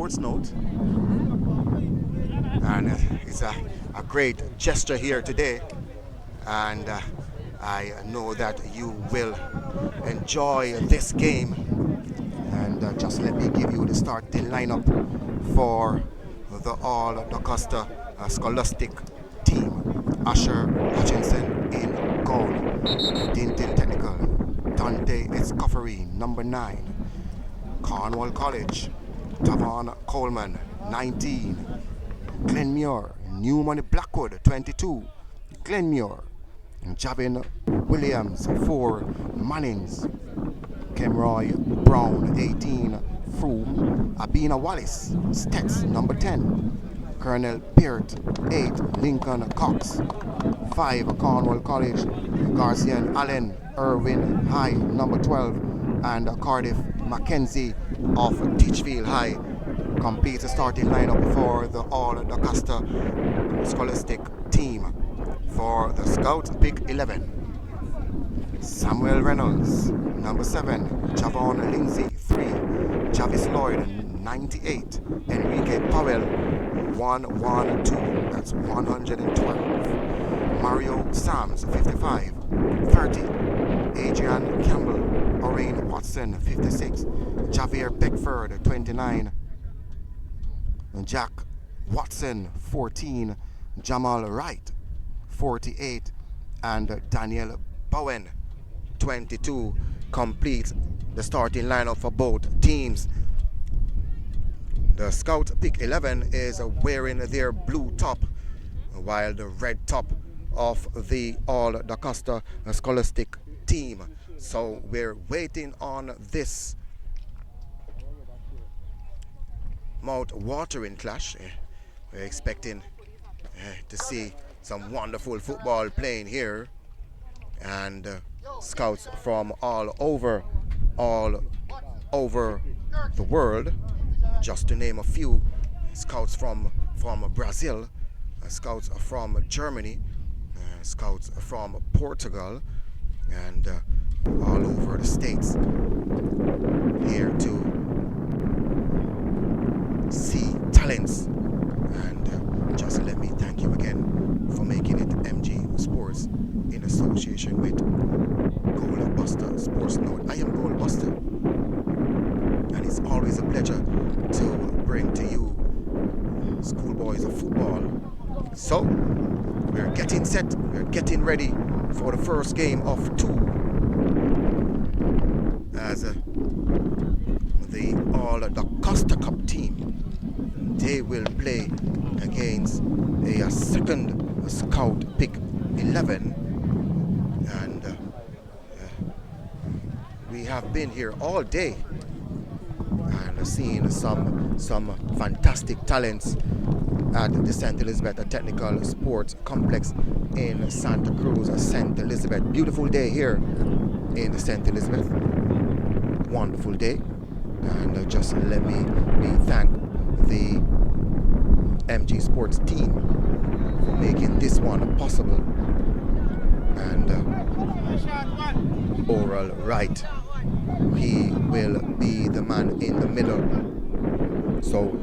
sports note. And it's a great gesture here today. And I know that you will enjoy this game. And just let me give you the starting lineup for the all Dacosta Scholastic team. Asher Hutchinson in goal. Dinton Technical. Dante Escoffery, number 9. Cornwall College. Tavon Coleman, 19. Glenmuir. Newman Blackwood, 22. Glenmuir. Javin Williams, 4. Mannings. Kemroy Brown, 18. Froome. Abina Wallace, Stets, number 10. Colonel Peart, 8. Lincoln Cox, 5. Cornwall College. Garcian Allen, Irwin High, number 12. And Cardiff Mackenzie of Teachfield High completes the starting lineup for the all Dacosta Scholastic team. For the Scouts, pick 11. Samuel Reynolds, number 7. Javon Lindsay, 3. Javis Lloyd, 98. Enrique Powell, 112. That's 112. Mario Sams, 55. 30. Adrian Campbell, Orane Watson, 56. Javier Beckford, 29. Jack Watson, 14. Jamal Wright, 48. And Daniel Bowen, 22, completes the starting lineup for both teams. The Scout pick 11 is wearing their blue top, while the red top of the all Dacosta Scholastic team. So we're waiting on this mouth-watering clash. We're expecting to see some wonderful football playing here, and scouts from all over the world. Just to name a few: scouts from Brazil, scouts from Germany, scouts from Portugal, and all over the States, here to see talents. And just let me thank you again for making it MG Sports in association with Goalbuster Sports Note. I am Goalbuster, and it's always a pleasure to bring to you schoolboys of football. So we're getting set, we're getting ready for the first game of 2 as the all Dacosta Cup team. They will play against a second Scout pick 11, and we have been here all day and seen some fantastic talents at the St. Elizabeth Technical Sports Complex in Santa Cruz, St. Elizabeth. Beautiful day here in St. Elizabeth. Wonderful day. And just let me thank the MG Sports team for making this one possible. And Oral Wright, he will be the man in the middle. So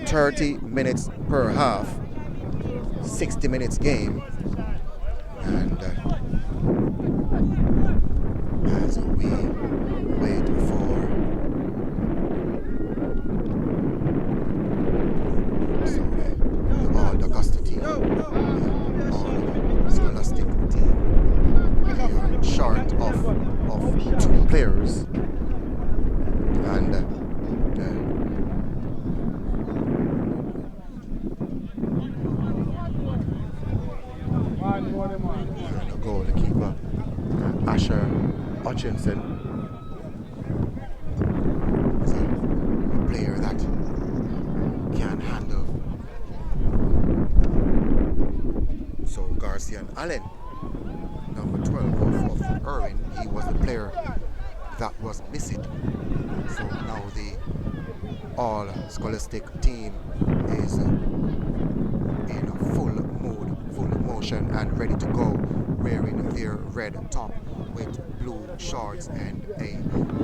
30 minutes per half, 60 minutes game. And as we wait for the all Dacosta team, all Scholastic team, we are short of 2 players, and the goalkeeper Asher Hutchinson is a player that can handle. So Garcian Allen, number 12 of Irwin, he was the player that was missing. So now the all Scholastic team is in full mood, full motion, and ready to go, wearing their red top with blue shorts and a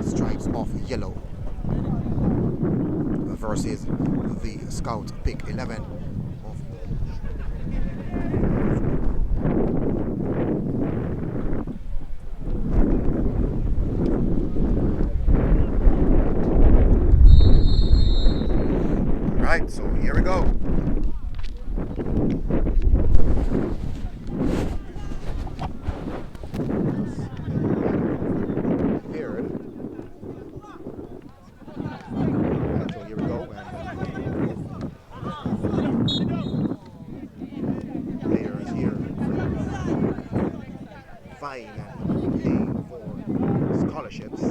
stripes of yellow. versus the Scout pick 11 of Right, so here we go. Paired. Right, so here we go. And players here vying and playing for scholarships.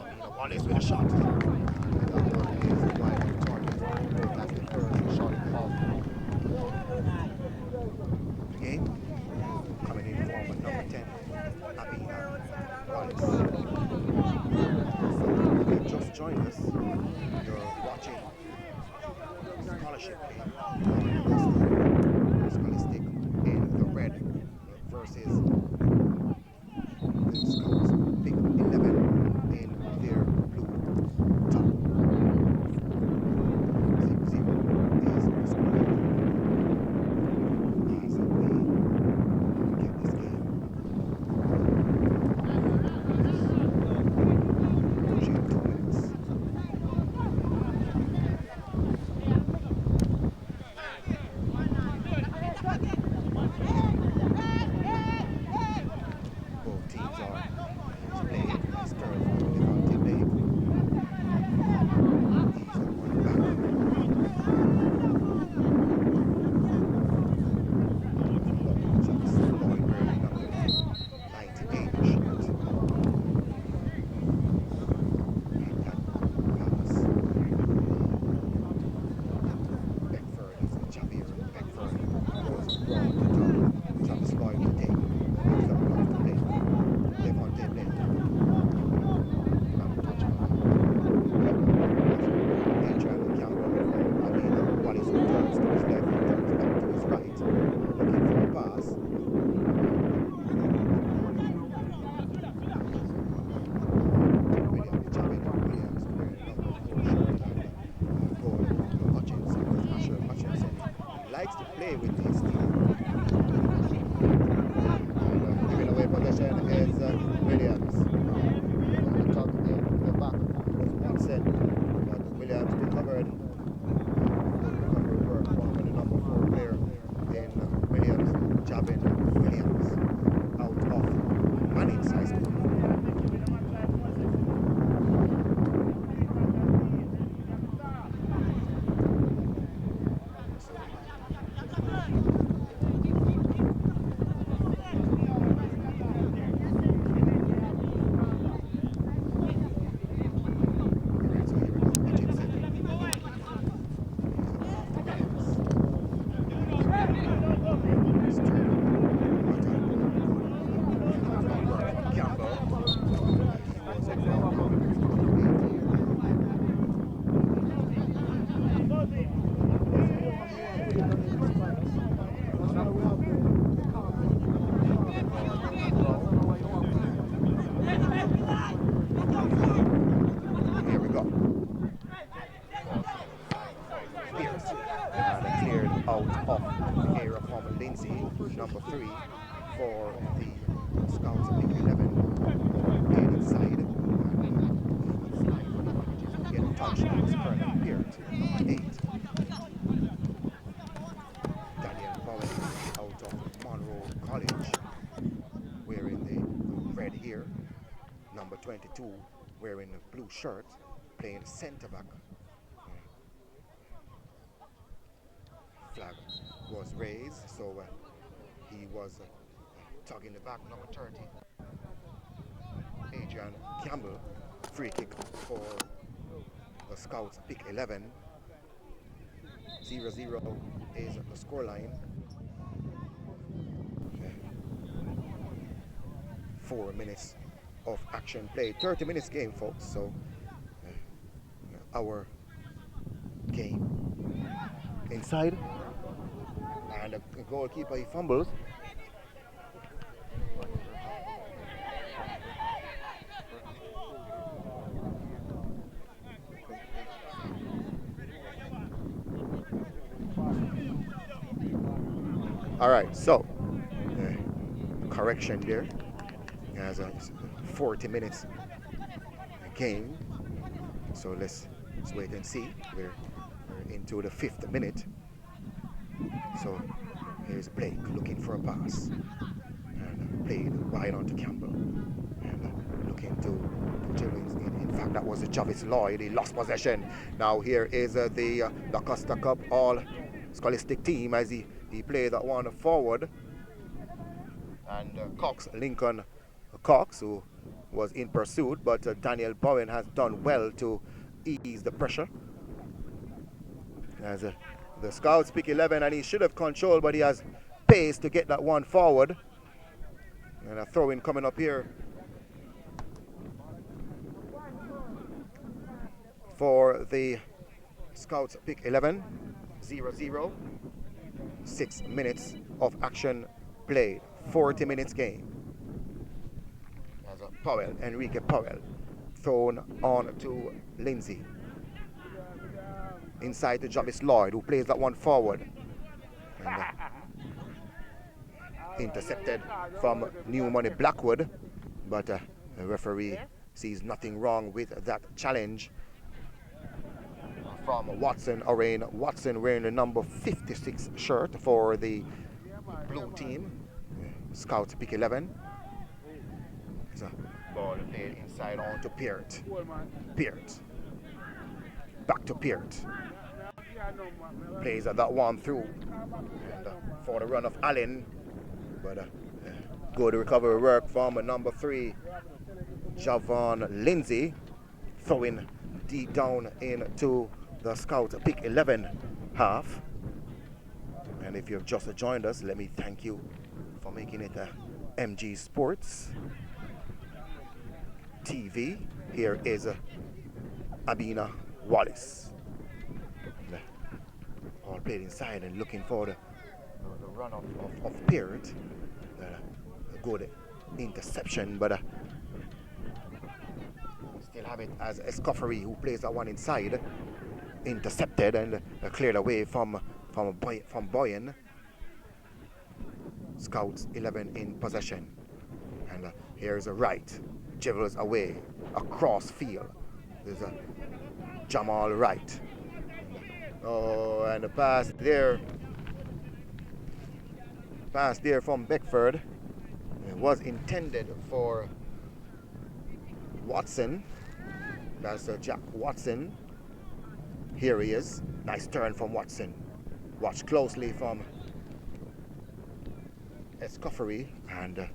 So Wallace with a shot. The game coming in form of number 10, Abina Wallace. So if you just joined us, you're watching scholarship game on Scholastic in the red versus the Scouts pick 11 in their blue top. 0-0 is the score as we get this game. Pushing 2 minutes. Both teams are playing as curve Devontae Blake. He's the running back. Just Floyd wearing number 98 shirt. And that pass. Beckford is the Javier Beckford. Goes wrong to down. Travis Floyd to take. He's up enough to play. Devontae Blake. Wallace returns to his left, turns back to his right, looking for a pass. Williams jabbing up Williams wearing number 4 shirt and goal. Hutchinson likes to play with his team. And giving away possession is Williams. The top in the back was Watson, but Williams recovered. Work from the number 4 player in Williams, jabbing Williams out of Manning's High School. Number 3 for the Scouts pick 11 played inside and get a touch as Colonel Peart, number 8. Daniel Bowen out of Monroe College wearing the red here. Number 22 wearing a blue shirt playing center back. Flag was raised, so he was tugging the back, number 30. Ryan Campbell. Free kick for the Scouts, pick 11. 0-0 is the scoreline. 4 minutes of action played. 30 minutes game, folks. So our game inside, and the goalkeeper, he fumbles. All right, so correction there. As a 40 minutes game, so let's wait and see. We're into the 5th minute. So here's Blake looking for a pass, and played right on to Campbell, and looking to Jillings. In fact, that was Jarvis Lloyd. He lost possession. Now here is the Dacosta Cup all Scholastic team as he played that one forward, and Lincoln Cox, who was in pursuit, but Daniel Bowen has done well to ease the pressure. As the Scouts pick 11, and he should have control, but he has pace to get that one forward. And a throw in coming up here for the Scouts pick 11. 0-0. 6 minutes of action played. 40 minutes game. As Enrique Powell, thrown on to Lindsay. Inside to Jarvis Lloyd, who plays that one forward. And, intercepted from New Money Blackwood, but the referee sees nothing wrong with that challenge from Watson, Orain Watson, wearing the number 56 shirt for the blue team. Scouts pick 11. So ball played inside on to Peart. Back to Peart. Plays that one through, and for the run of Allen, but good recovery work from number 3 Javon Lindsay, throwing deep down into the Scouts pick 11 half. And if you've just joined us, let me thank you for making it MG Sports TV. Here is Abina Wallace. All played inside and looking for the run of Peart. A good interception, but still have it as Escoffery, who plays that one inside. Intercepted and cleared away from Boyan. Scouts 11 in possession, and here's a right, Jevels away across field. There's a Jamal Wright. Oh, and the pass there from Beckford. It was intended for Watson. That's Jack Watson. Here he is. Nice turn from Watson. Watch closely from Escoffery, and a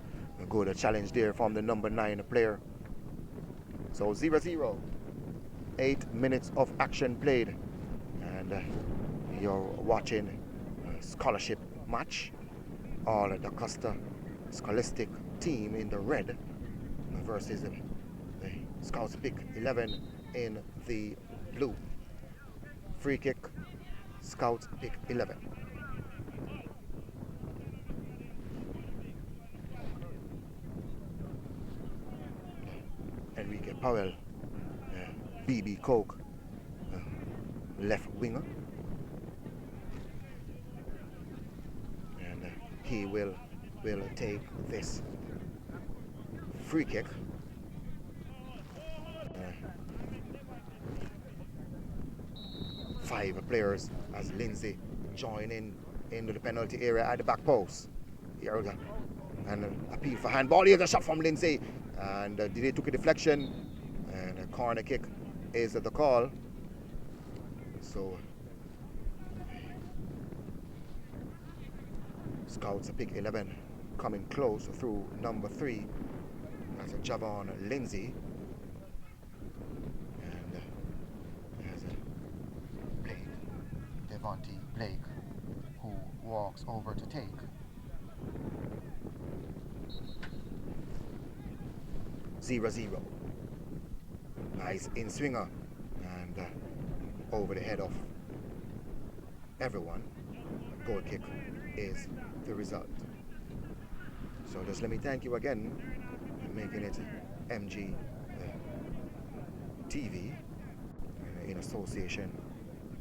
good challenge there from the number 9 player. So 0-0. 8 minutes of action played, and you're watching a scholarship match. All the Dacosta Scholastic team in the red versus the Scouts pick 11 in the blue. Free kick, Scouts pick 11. Enrique Powell, BB Coke, left winger, and he will take this free kick. 5 players as Lindsay join in into the penalty area at the back post. Here we go. And appeal for handball. Here's a shot from Lindsay, and they took a deflection, and a corner kick is the call. So Scouts pick 11 coming close through number 3 That's a Javon Lindsay. And there's a Blake, Devontae Blake, who walks over to take. Zero. Nice in swinger and over the head of everyone. Goal kick is the result. So just let me thank you again for making it MG TV in association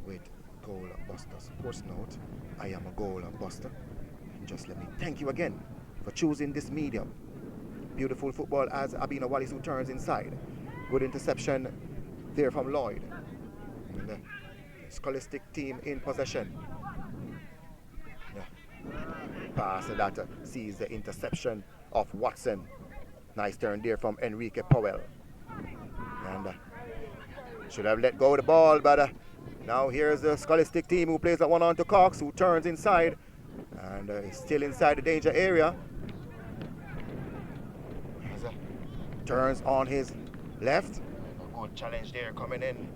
with Goal Buster Sports Note. I am a Goal Buster. And just let me thank you again for choosing this medium. Beautiful football as Abina Wallis, who turns inside. Good interception there from Lloyd. And the Scholastic team in possession. Pass that sees the interception of Watson. Nice turn there from Enrique Powell. And should have let go of the ball, but now here's the Scholastic team who plays that one on to Cox, who turns inside and is still inside the danger area. Turns on his left. A good challenge there coming in.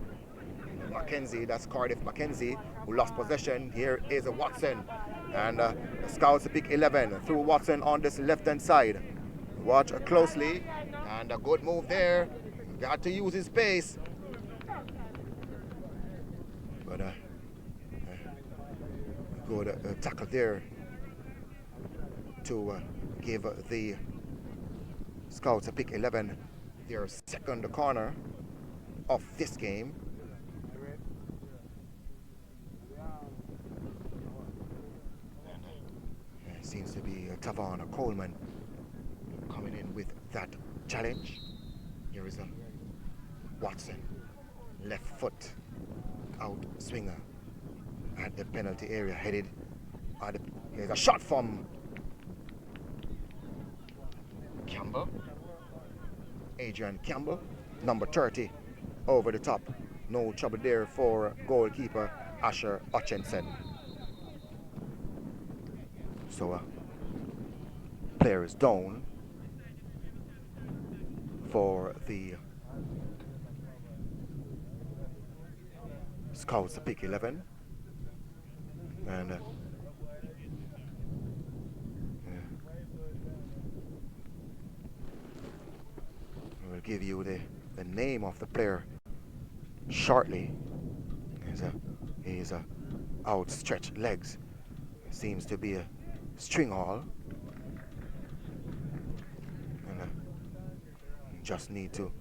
Mackenzie, that's Cardiff Mackenzie, who lost possession. Here is a Watson. And the Scouts pick 11 through Watson on this left-hand side. Watch closely. And a good move there. Got to use his pace. But good tackle there to give the Scouts pick 11 their second corner of this game. And seems to be Tavon Coleman coming in with that challenge. Here is a Watson, left foot out swinger at the penalty area, headed. Here's a shot from Campbell, Adrian Campbell, number 30, over the top. No trouble there for goalkeeper Asher Hutchinson. So player is down for the Scouts pick 11. And we'll give you the name of the player shortly. He's a outstretched legs. Seems to be a string hall. And just need to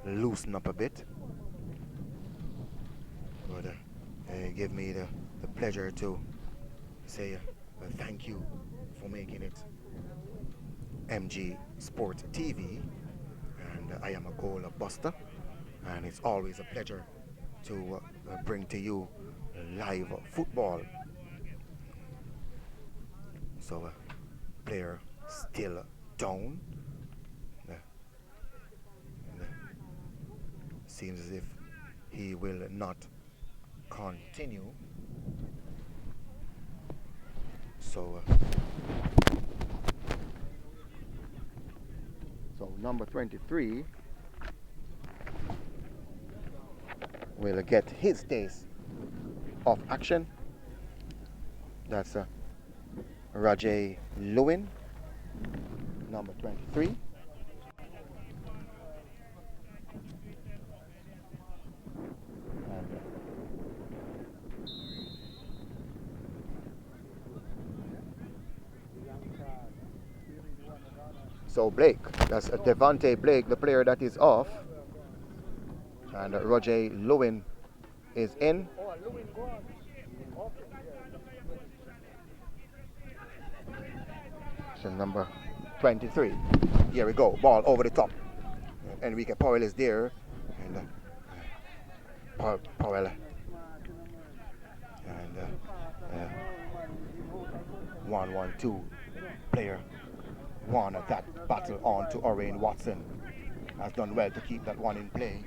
loosen up a bit. But give me the pleasure to say thank you for making it MG Sport TV. And I am a Goal Buster, and it's always a pleasure to bring to you live football. So player still down. Seems as if he will not continue. So number 23 will get his taste of action. That's Reggae Boyz, number 23. So Blake, that's Devontae Blake, the player that is off. And Reggae Boyz is in. So number 23. Here we go, ball over the top. Enrique Powell is there. And Powell. And 1-1-2 player. Won that battle on to Orion Watson. Has done well to keep that one in play.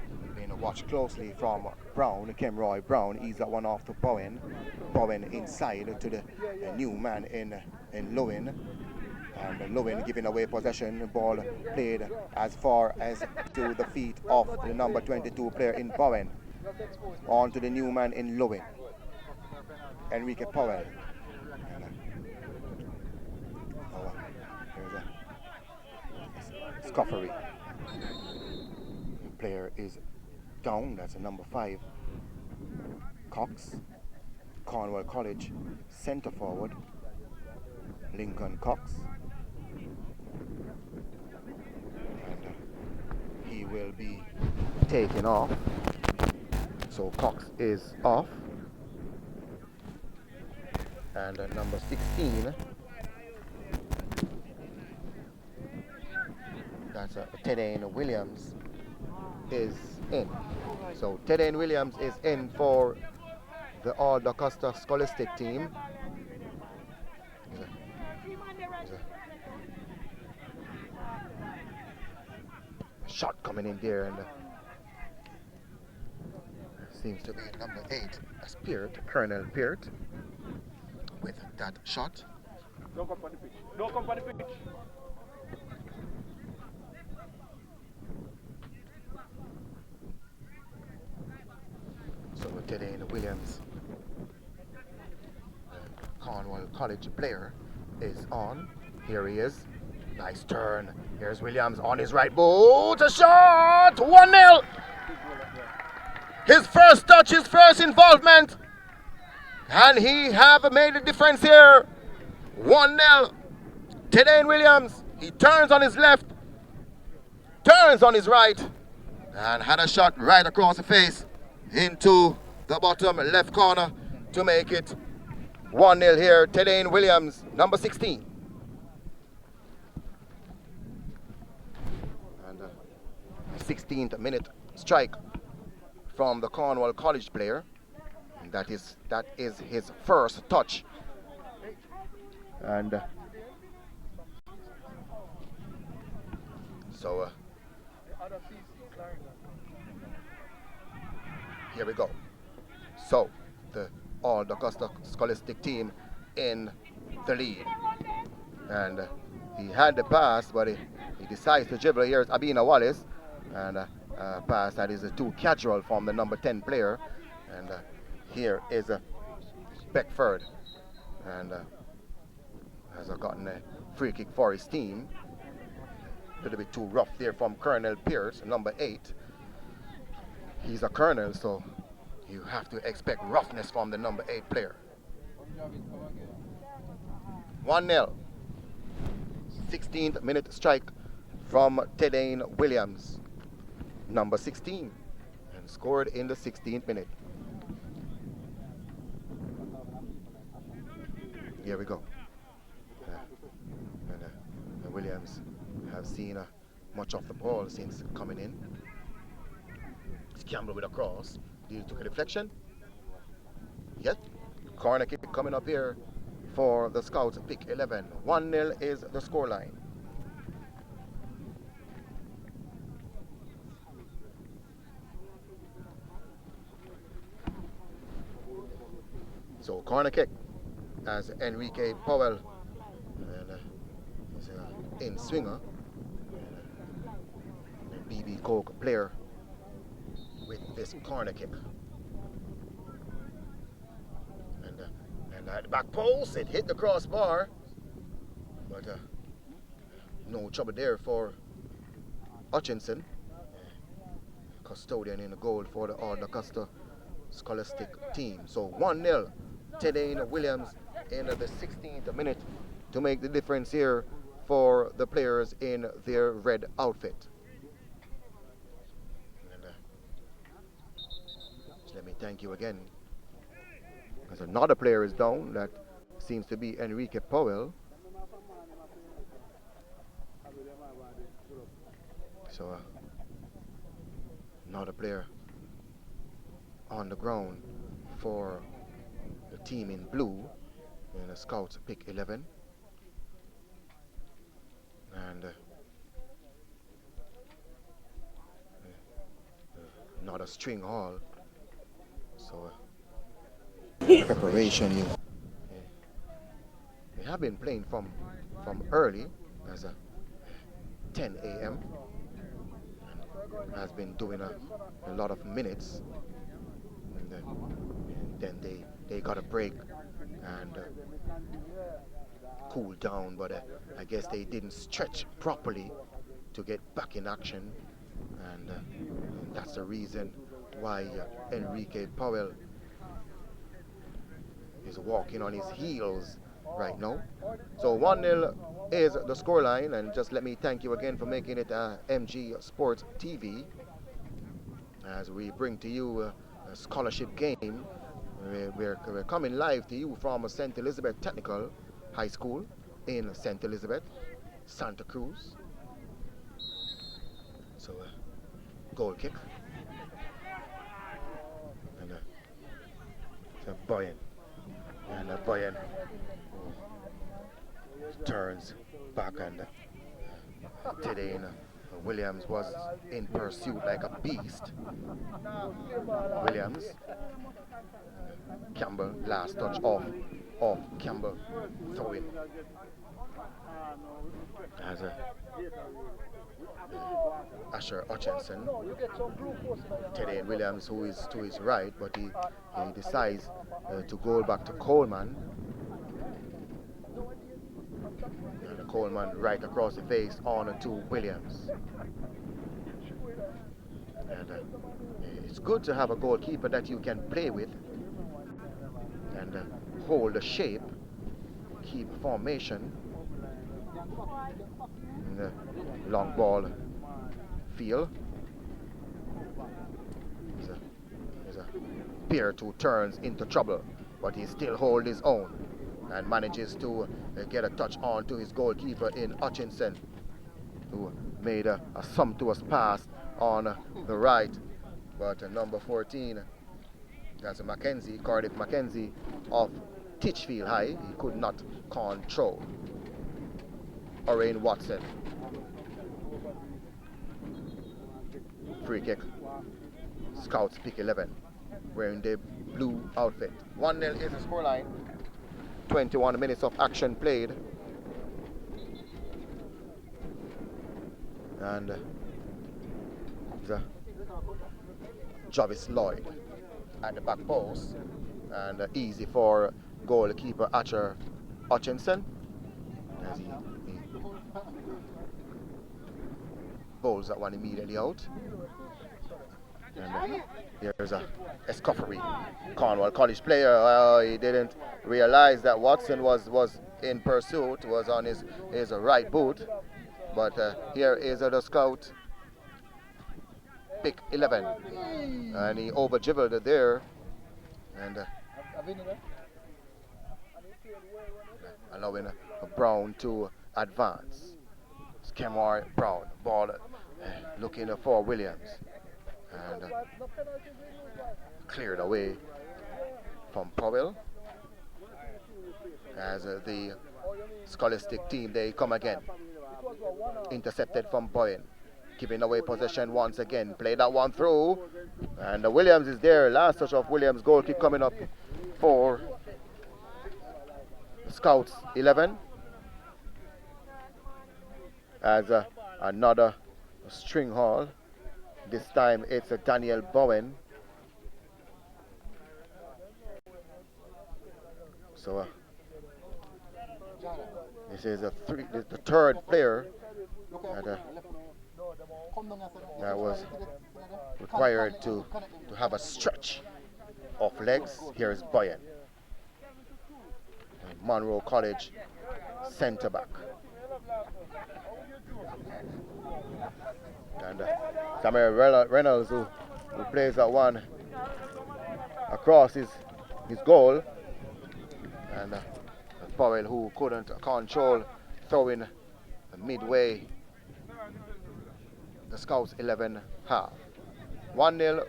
Watch closely from Brown, Kemroy Brown. Ease that one off to Bowen. Bowen inside to the new man in Lewin. And Lowen giving away possession. The ball played as far as to the feet of the number 22 player in Bowen. On to the new man in Lowen, Enrique Powell. And, there's a scuffery. The player is down. That's a number 5. Cox, Cornwall College, centre forward. Lincoln Cox. And he will be taken off. So Cox is off. And number 16, that's Tedane Williams, is in. So Tedane Williams is in for the All Dacosta Scholastic team. Shot coming in there, and seems to be number 8, Peart, Colonel Peart, with that shot. Don't come on the pitch. Don't come on the pitch. So Tedane Williams, Cornwall College player, is on. Here he is. Nice turn. Here's Williams on his right boot. A shot! 1-0. His first touch, his first involvement. And he have made a difference here. 1-0. Tedane Williams. He turns on his left, turns on his right, and had a shot right across the face into the bottom left corner to make it 1-0 here. Tedane Williams, number 16. And 16th minute strike from the Cornwall College player. And that is his first touch. And so here we go. So the All Dacosta Scholastic team in the lead. And he had the pass, but he decides to dribble. Here's Abina Wallace. And pass that is too casual from the number 10 player. And here is Beckford. And has gotten a free kick for his team. A little bit too rough there from Colonel Pierce, number 8. He's a colonel, so you have to expect roughness from the number 8 player. 1-0. 16th minute strike from Tedane Williams, number 16, and scored in the 16th minute. Here we go. And Williams have seen much of the ball since coming in. Campbell with a cross. He took a deflection. Yes. Corner kick coming up here for the Scouts, pick 11. 1-0 is the scoreline. So corner kick as Enrique Powell is in swinger. BB Coke player with this corner kick. And at the back post, it hit the crossbar, but no trouble there for Hutchinson, custodian in the goal for the All Dacosta Scholastic team. So 1-0, Tedane Williams in the 16th minute to make the difference here for the players in their red outfit. And, let me thank you again. As another player is down, that seems to be Enrique Powell. So another player on the ground for the team in blue in the Scouts pick 11. And not a string hall. So preparation, you have been playing from from early as a 10 a.m. has been doing a lot of minutes. And then they got a break and cool down, but I guess they didn't stretch properly to get back in action, and that's the reason why Enrique Powell is walking on his heels right now. So 1-0 is the scoreline, and just let me thank you again for making it MG Sports TV as we bring to you a scholarship game. We're coming live to you from St. Elizabeth Technical High School in St. Elizabeth, Santa Cruz. So goal kick. And it's a Boyan. And Boyan turns back, and today Williams was in pursuit like a beast. Williams, Campbell, last touch off Campbell, throwing as Asher Hutchinson. Today Williams, who is to his right, but he decides to go back to Coleman. And Coleman right across the face on to Williams. And it's good to have a goalkeeper that you can play with and hold the shape, keep formation. And the long ball feel. There's a Beard who turns into trouble, but he still holds his own and manages to get a touch on to his goalkeeper in Hutchinson, who made a sumptuous pass on the right, but number 14, that's a Cardiff Mackenzie of Titchfield High, he could not control. Orain Watson, free kick. Scouts pick 11, wearing the blue outfit. 1-0 is the scoreline. 21 minutes of action played. And Jarvis Lloyd at the back post, and easy for goalkeeper Asher Hutchinson as he bowls that one immediately out. And here's a escoffery. Cornwall College player, he didn't realize that Watson was in pursuit, was on his right boot, but here is the scout pick 11, and he over dribbled it there, and allowing Brown to advance. It's Kemar Brown, ball looking for Williams, and cleared away from Powell as the Scholastic team, they come again. Intercepted from Boyan, giving away possession once again. Play that one through, and Williams is there. Last touch of Williams. Goal kick coming up for Scouts 11 as another string haul. This time it's Daniel Bowen. So this is the third player that was required to have a stretch of legs. Here is Boyan, Monroe College centre back, and Samuel Reynolds who plays that one across his goal, and Powell who couldn't control throwing midway the Scouts 11 half. 1-0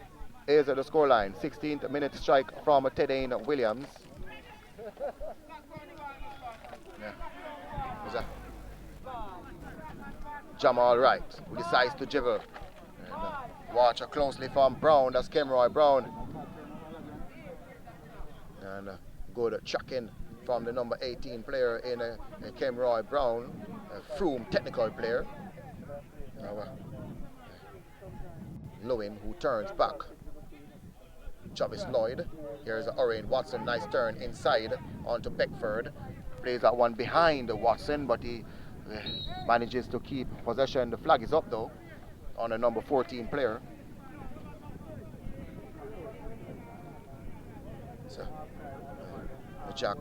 is the scoreline. 16th minute strike from Tedane Williams. Jamal Wright, who decides to dribble. And watch closely from Brown, that's Kemroy Brown. And good tracking from the number 18 player in Kemroy Brown, a Froome technical player. Now, Lewin, who turns back. Travis Lloyd. Here's Orion Watson, nice turn inside onto Beckford. Plays that one behind Watson, but he manages to keep possession. The flag is up though on the number 14 player. So, Jack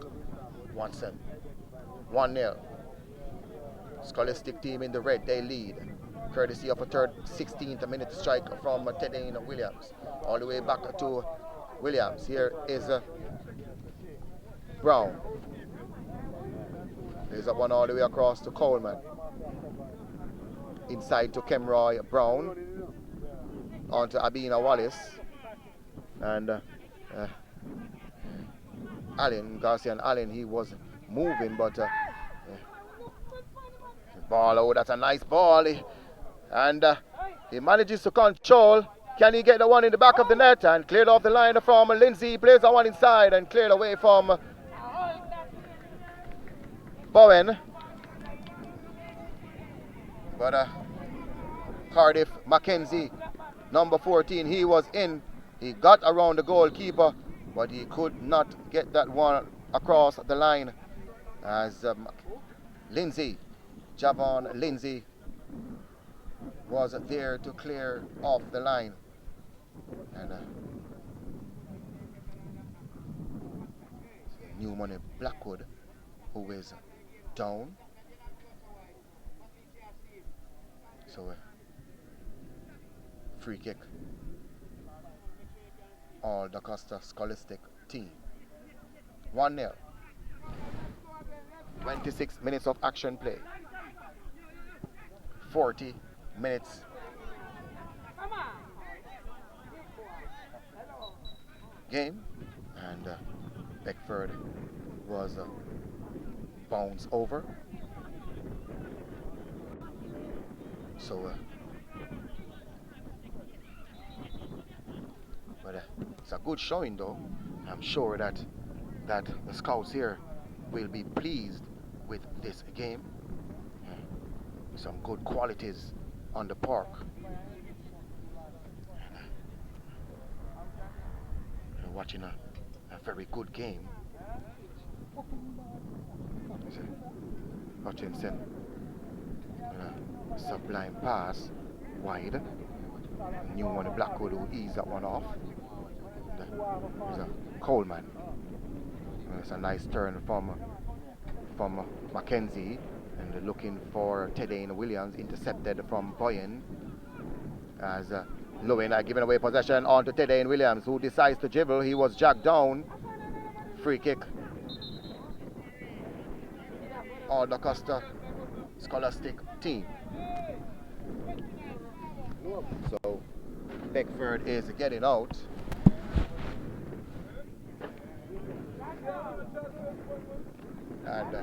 Watson. 1-0. Scholastic team in the red, they lead. Courtesy of a 16th minute strike from Tedane Williams. All the way back to Williams. Here is Brown. There's that one all the way across to Coleman. Inside to Kemroy Brown. On to Abina Wallace. And Allen, Garcia and Allen, he was moving, but ball, oh, that's a nice ball. And he manages to control. Can he get the one in the back of the net and cleared off the line from Lindsay? Plays the one inside and cleared away from Bowen. But Cardiff Mackenzie, number 14, he was in. He got around the goalkeeper, but he could not get that one across the line as Lindsay, Javon Lindsay, was there to clear off the line. And New Money Blackwood, who is down. So free kick. All Dacosta Scholastic team. 1-0. 26 minutes of action play. 40 minutes. Game. And Beckford was bounced over. So but it's a good showing though. I'm sure that the scouts here will be pleased with this game. Some good qualities on the park. Watching a very good game. Hutchinson, sublime pass wide. New Money Blackwood who eased that one off. There's a Coleman. It's a nice turn from Mackenzie, and looking for Tedane Williams, intercepted from Boyen as Lewin giving away possession on to Tedane Williams, who decides to dribble. He was jacked down. Free kick. All Dacosta Scholastic team. So Beckford is getting out. And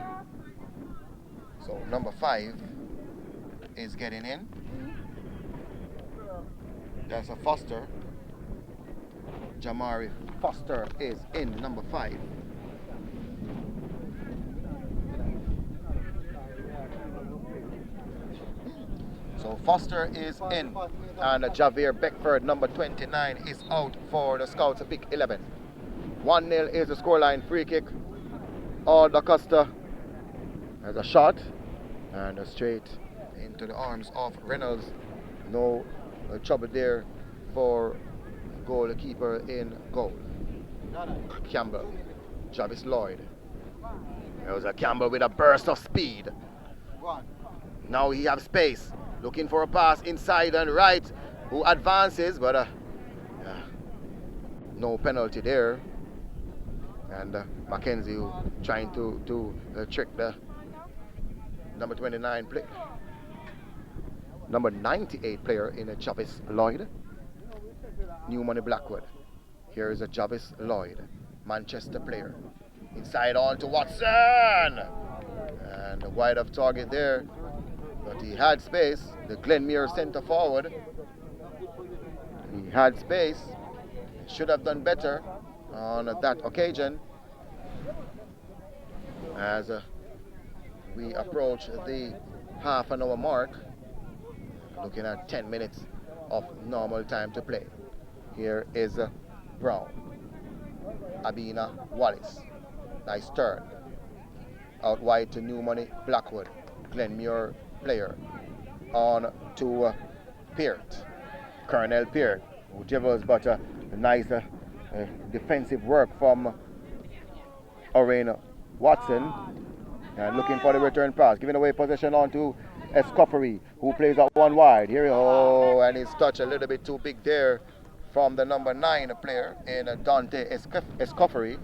so number 5 is getting in. That's a Foster. Jamari Foster is in, number 5. So Foster is in, and Javier Beckford, number 29, is out for the Scouts pick 11. 1-0 is the scoreline. Free kick. All Dacosta has a shot and straight into the arms of Reynolds. No trouble there for goalkeeper in goal. Campbell, Travis Lloyd. There was a Campbell with a burst of speed. Now he has space, looking for a pass inside and right, who advances, but no penalty there. And Mackenzie trying to trick the number 29 play. Number 98 player in a Travis Lloyd. New Money Blackwood. Here is a Travis Lloyd, Manchester player. Inside on to Watson! And wide of target there. But he had space. The Glenmuir centre forward. He had space. Should have done better on that occasion. as we approach the half an hour mark, looking at 10 minutes of normal time to play. Here is Brown, Abina Wallace, nice turn, out wide to New Money Blackwood, Glenmuir player, on to Peart, Colonel Peart, who dribbles, but nice defensive work from Oren Watson, and looking for the return pass, giving away possession on to Escoffery, who plays out one wide. Here we go, and his touch a little bit too big there from the number 9 player in Dante Escoffery,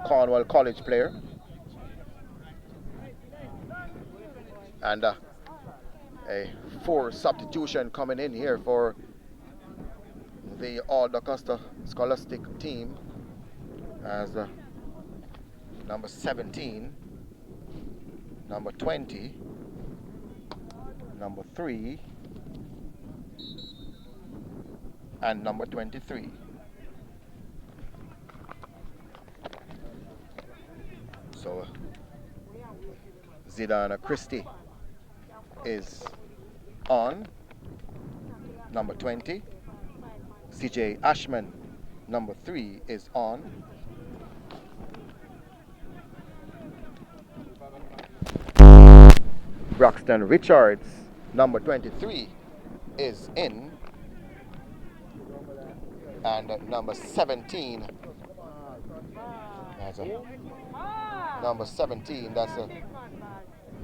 Cornwall College player. And a 4 substitution coming in here for the All Dacosta Scholastic team, as number 17, number 20, number 3, and number 23. So Zidane Christie is on, number 20. CJ Ashman, number 3, is on. Braxton Richards, number 23, is in. And number 17, that's number 17, that's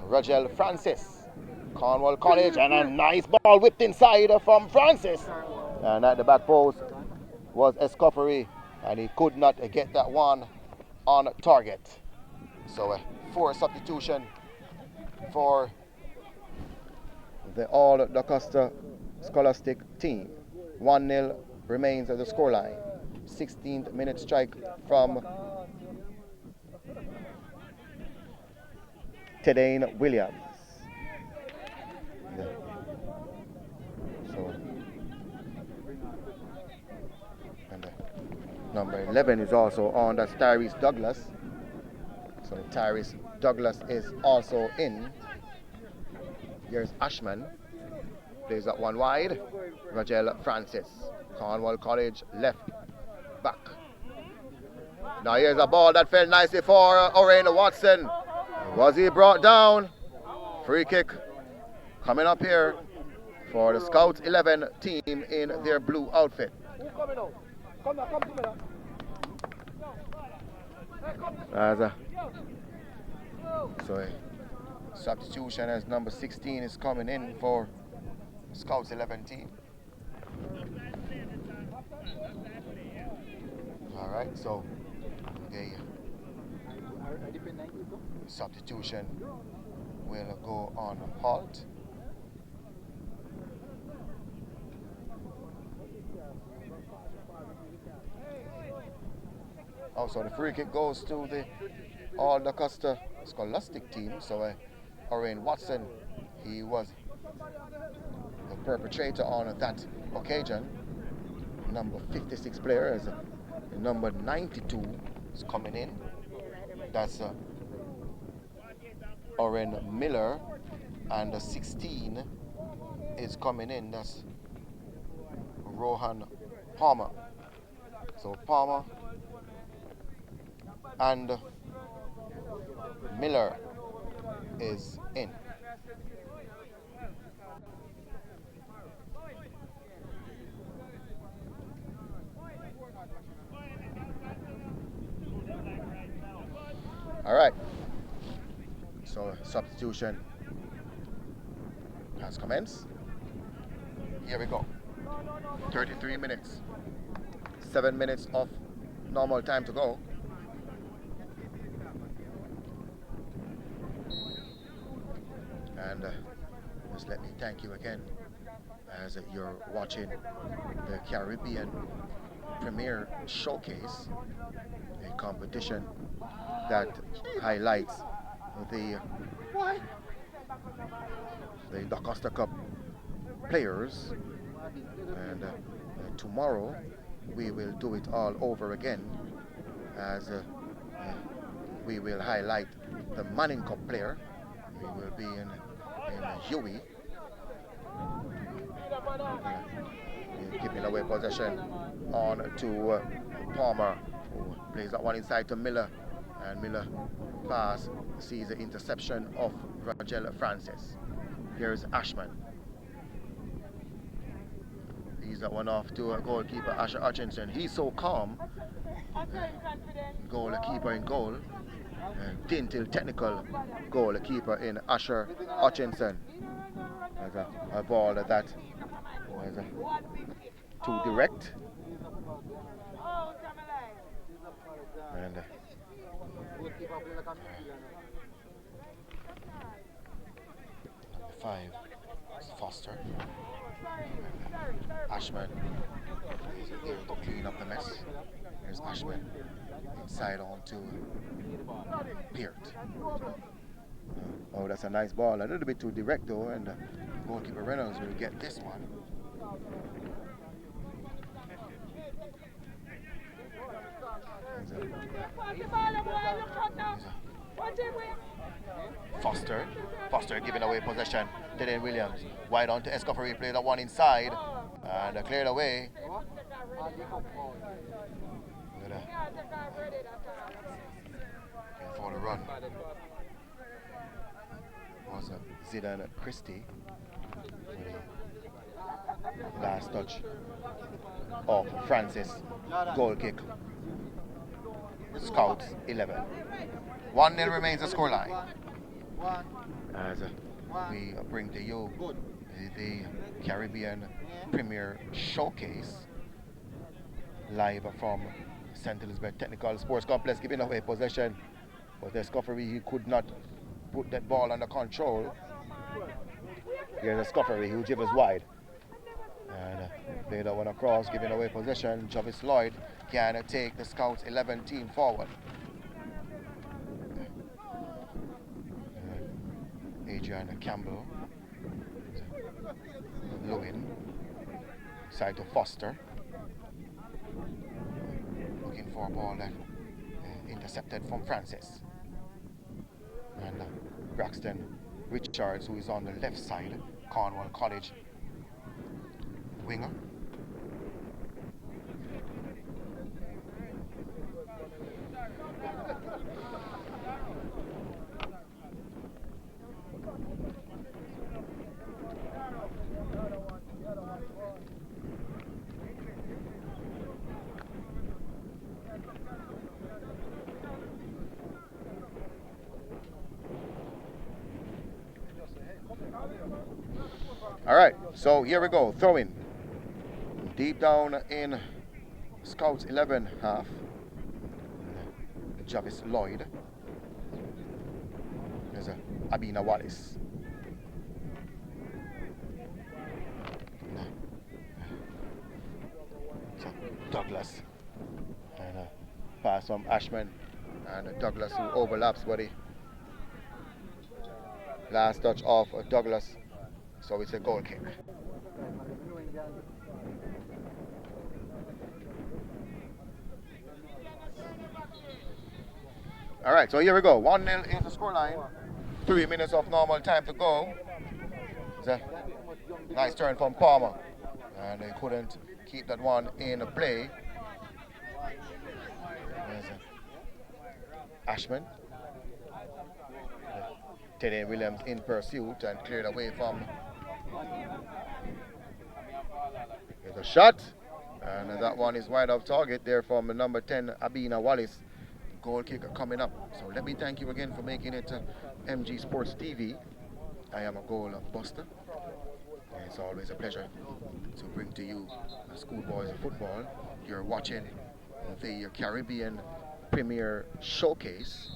Rogel Francis, Cornwall College, and a nice ball whipped inside from Francis. And at the back post was Escoffery, and he could not get that one on target. So 4 substitution for the All Dacosta Scholastic team. 1-0 remains at the scoreline. 16th minute strike from Tedane Williams. So, and number 11 is also on. That's Tyrese Douglas. So Tyrese Douglas is also in. Here's Ashman. Plays that one wide. Rogel Francis, Cornwall College left back. Now here's a ball that fell nicely for Oren Watson. Was he brought down? Free kick coming up here for the Scouts 11 team in their blue outfit. So substitution as number 16 is coming in for Scouts 11 team. Alright, so the substitution will go on halt. Also, the free kick goes to the All Dacosta Scholastic team. So Oren Watson, he was the perpetrator on that occasion. Number 56 player is number 92 is coming in. That's Oren Miller, and the 16 is coming in. That's Rohan Palmer. So Palmer and Miller is in. All right. So substitution has commenced. Here we go. 33 minutes. 7 minutes of normal time to go. And just let me thank you again as you're watching the Caribbean Premier Showcase, a competition that highlights the Dacosta Cup players. And tomorrow we will do it all over again, as we will highlight the Manning Cup player. He will be in Huey. Keeping away possession on to Palmer, who plays that one inside to Miller, and Miller pass sees the interception of Rogel Francis. Here's Ashman. He's that one off to goalkeeper Asher Hutchinson. He's so calm. Goalkeeper in goal. Tintil technical goalkeeper in Asher Hutchinson. There's a ball that was too direct. And number 5 is Foster. Ashman is there to clean up the mess. Here's Ashman inside on to Peart. Oh, that's a nice ball. A little bit too direct though, and goalkeeper Reynolds will get this one. Foster giving away possession. Dylan Williams wide on to Escoffery, play that one inside and cleared away. For the run was Zidane Christie. Last touch of Francis. Goal kick. Scouts 11. 1-0 remains the scoreline. As we bring to you the Caribbean Premier Showcase live from St. Elizabeth Technical Sports Complex, giving away possession. But Escoffery, he could not put that ball under control. Here's Escoffery, who gives wide. And play that one across, giving away possession. Jarvis Lloyd can take the Scouts 11 team forward. Adrian Campbell. Lewin. Side to Foster. Looking for a ball that intercepted from Francis. And Braxton Richards, who is on the left side, Cornwall College winger. All right, so here we go. Throw in. Deep down in Scouts 11 half. Jarvis Lloyd. There's Abina Wallace. Douglas. And pass from Ashman. And Douglas, who overlaps Buddy. Last touch of Douglas. So it's a goal kick. All right, so here we go. 1-0 is the scoreline. 3 minutes of normal time to go. It's a nice turn from Palmer. And they couldn't keep that one in play. There's Ashman. Teddy Williams in pursuit and cleared away from. Here's a shot. And that one is wide off target there from number 10, Abina Wallace. Goal kicker coming up. So let me thank you again for making it to MG Sports TV. I am a goal buster. And it's always a pleasure to bring to you Schoolboys football. You're watching the Caribbean Premier Showcase.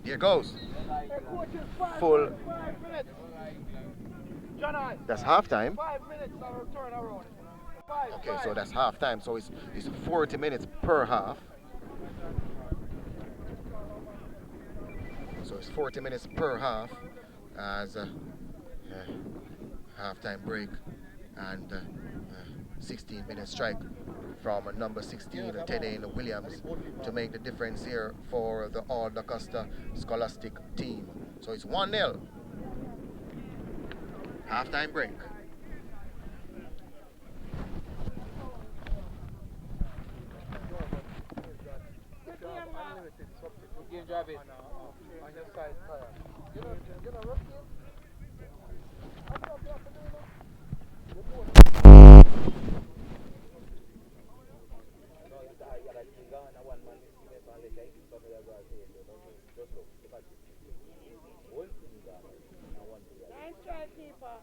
Here goes. Full. That's halftime. 5 minutes or turn around. Okay, so that's halftime. So it's 40 minutes per half. So it's 40 minutes per half as a halftime break and 16-minute strike from number 16, Teddy Williams, to make the difference here for the All Dacosta Scholastic team. So it's 1-0. Halftime break. Game drive it. On your side, fire. You know, rough game. Nice try, keeper.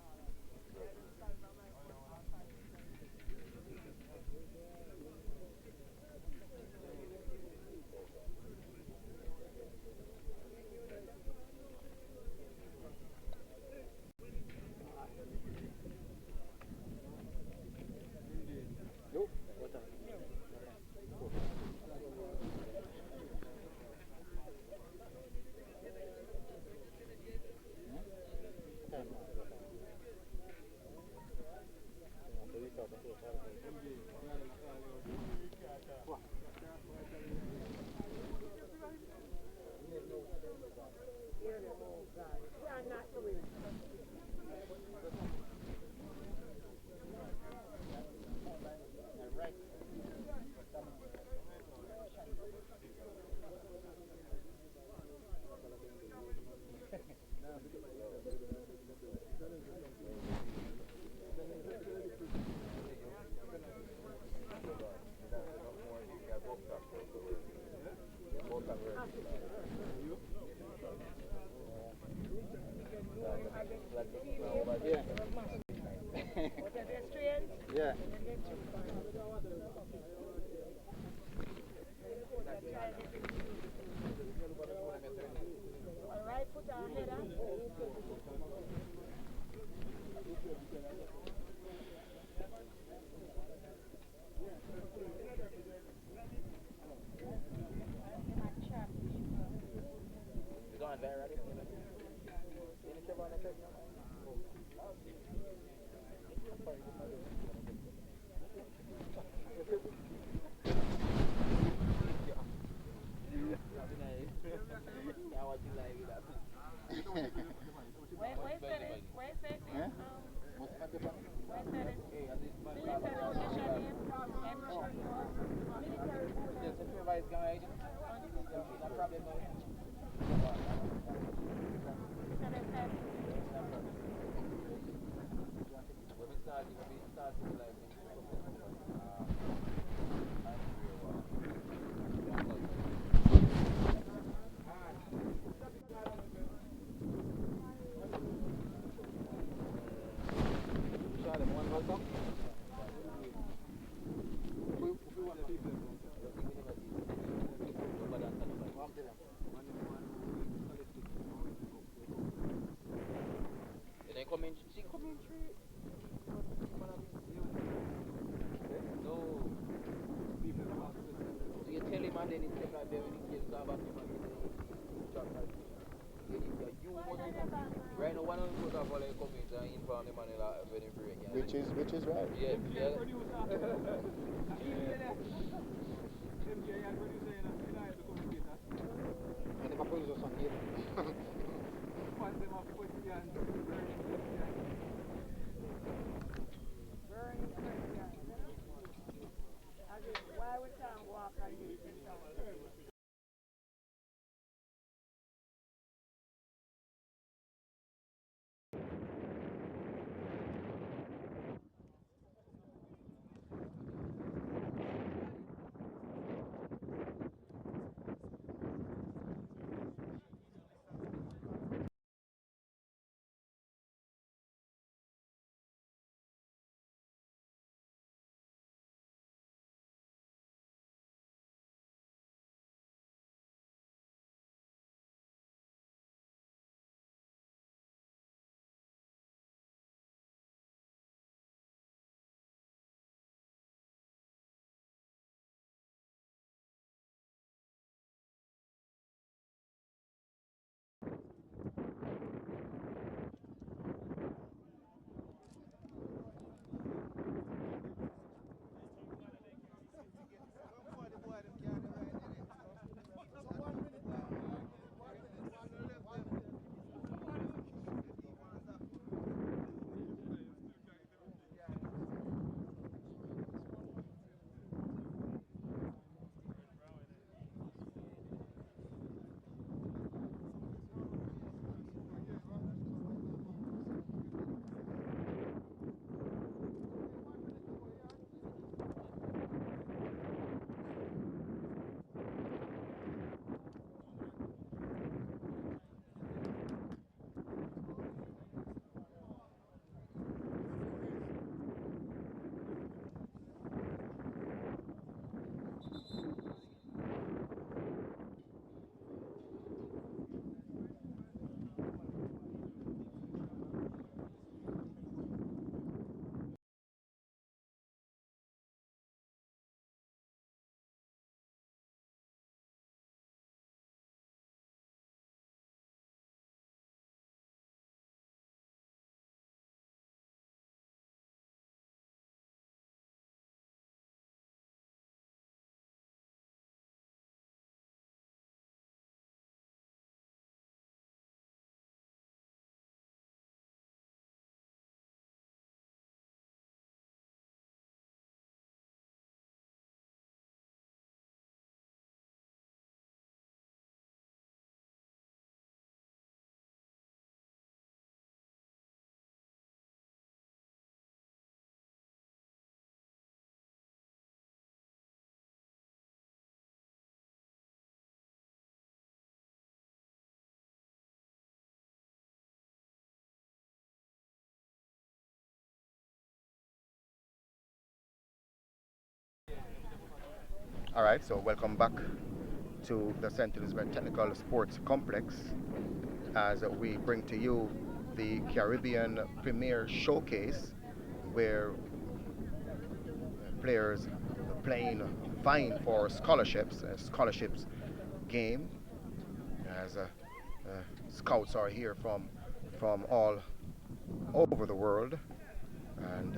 Yeah. Alright, put our head up. Which is right. Yeah, yeah. And if I put this on here. Why we can't walk and use this song? All right, so welcome back to the St. Elizabeth Technical Sports Complex as we bring to you the Caribbean Premier Showcase where players playing vying for scholarships, scholarships game as scouts are here from all over the world and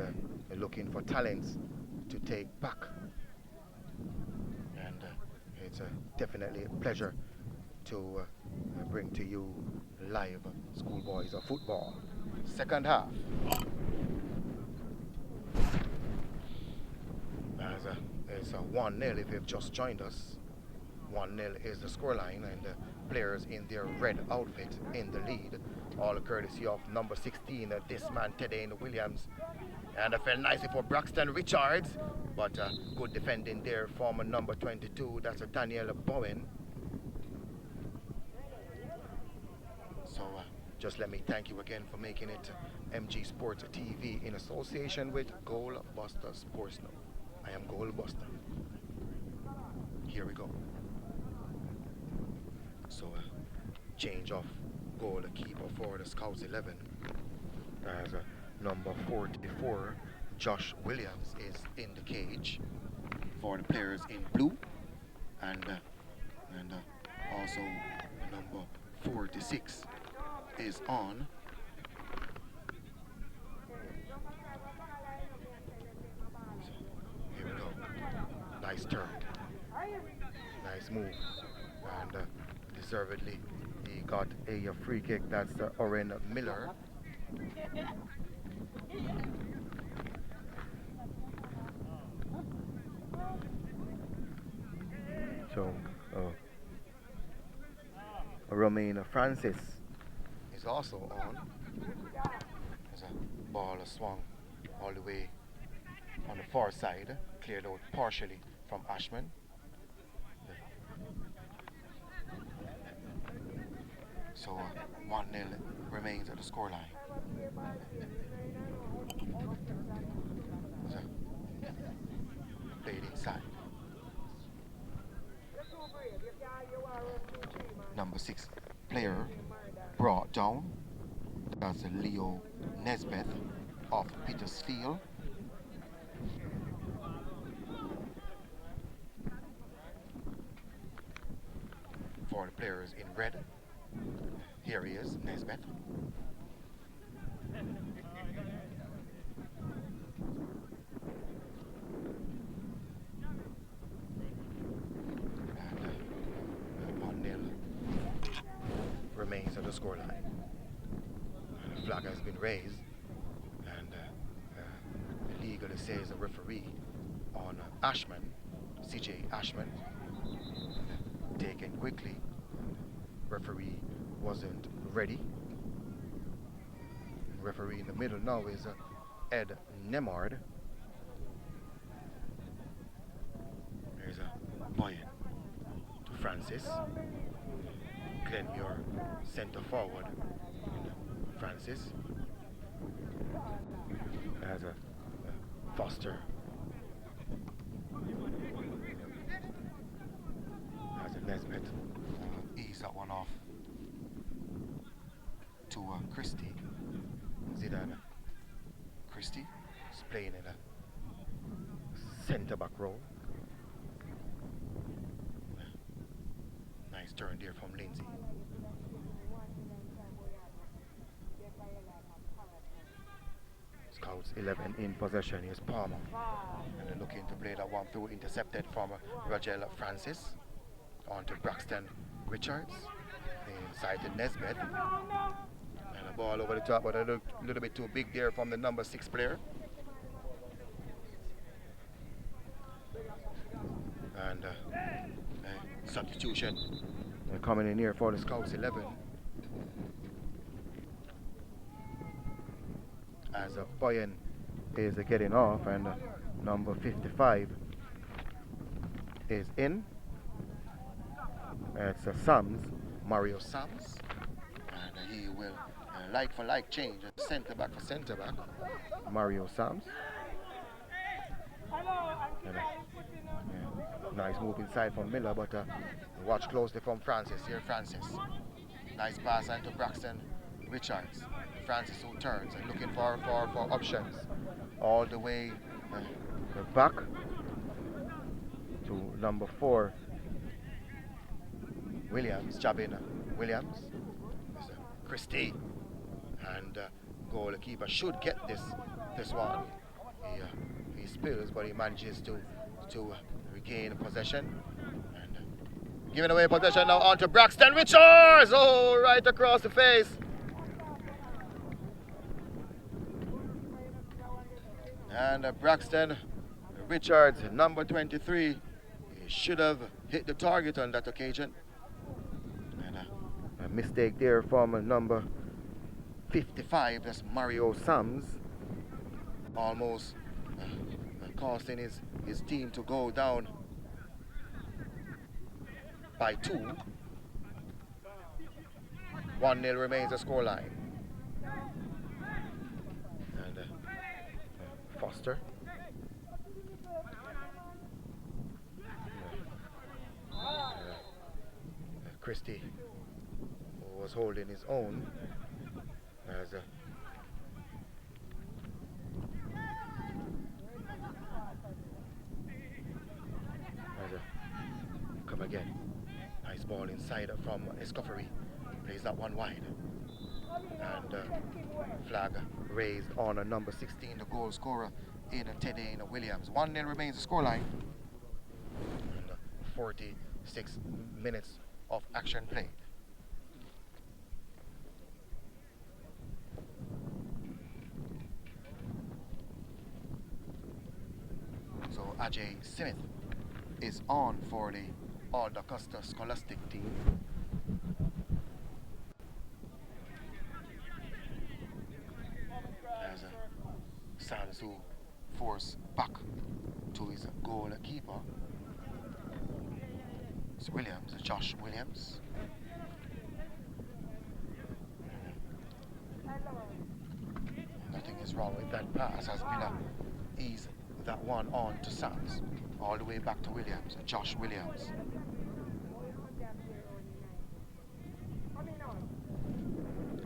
looking for talents to take back. And it's definitely a pleasure to bring to you live Schoolboys of football. Second half. As it's 1-0 if you've just joined us. 1-0 is the scoreline, and the players in their red outfit in the lead, all courtesy of number 16, this man Teddy Williams. And it fell nicely for Braxton Richards, but good defending there from number 22, that's a Daniel Bowen. So just let me thank you again for making it MG Sports TV in association with Goalbuster Sports Now. I am Goalbuster. Here we go. So change of goalkeeper for the Scouts 11 as number 44 Josh Williams is in the cage for the players in blue, and also number 46 is on. So here we go. Nice turn. Nice move. And deservedly he got a free kick. That's Oren Miller. So Romain Francis is also on. There's a ball swung all the way on the far side, cleared out partially from Ashman. So 1-0 remains at the scoreline. So, played inside. Number 6 player brought down. That's Leo Nesbeth of Petersfield. For the players in red, here he is, Nesbeth. And 1-0 remains at the scoreline. The flag has been raised, and illegally says a referee on Ashman, CJ Ashman, taken quickly. Referee wasn't ready. Referee in the middle now is Ed Nemard. There's a Boyan to Francis. Glenmuir center forward. Francis. Has a Foster. Has a Nesbitt. Ease that one off to Christie. Zidane Christie is playing in a centre back role. Nice turn there from Lindsay. Scouts 11 in possession. Here's Palmer, and they're looking to play that one through, intercepted from Rogel Francis onto Braxton Richards inside to Nesbeth, and a ball over the top, but a little bit too big there from the number 6 player. And substitution coming in here for the Scouts 11 as Boyan is getting off, and number 55 is in. It's Sams, Mario Sams, and he will like for like change, centre back for centre back, Mario Sams. And, Nice move inside from Miller, but watch closely from Francis. Here, Francis. Nice pass into Braxton Richards. Francis who turns and looking for options. All the way back to number 4. Williams, jabbing Williams. Christie. And goalkeeper should get this one. He spills, but he manages to regain possession. And giving away possession now onto Braxton Richards! Oh, right across the face. And Braxton Richards, number 23, he should have hit the target on that occasion. And a mistake there from number 55, that's Mario Sams, almost costing his team to go down by 2. 1-0 remains the scoreline. And Foster. Christie, who was holding his own as come again. Nice ball inside from Escoffery. Plays that one wide. And flag raised on number 16, the goal scorer in Teddy Williams. 1-0 remains the scoreline. And 46 minutes of action played. So Ajay Smith is on for the Dacosta Scholastic team. As Sansu force back to his goalkeeper. It's Williams, Josh Williams. Nothing is wrong with that pass as Miller ease that one on to Sams. All the way back to Williams, Josh Williams.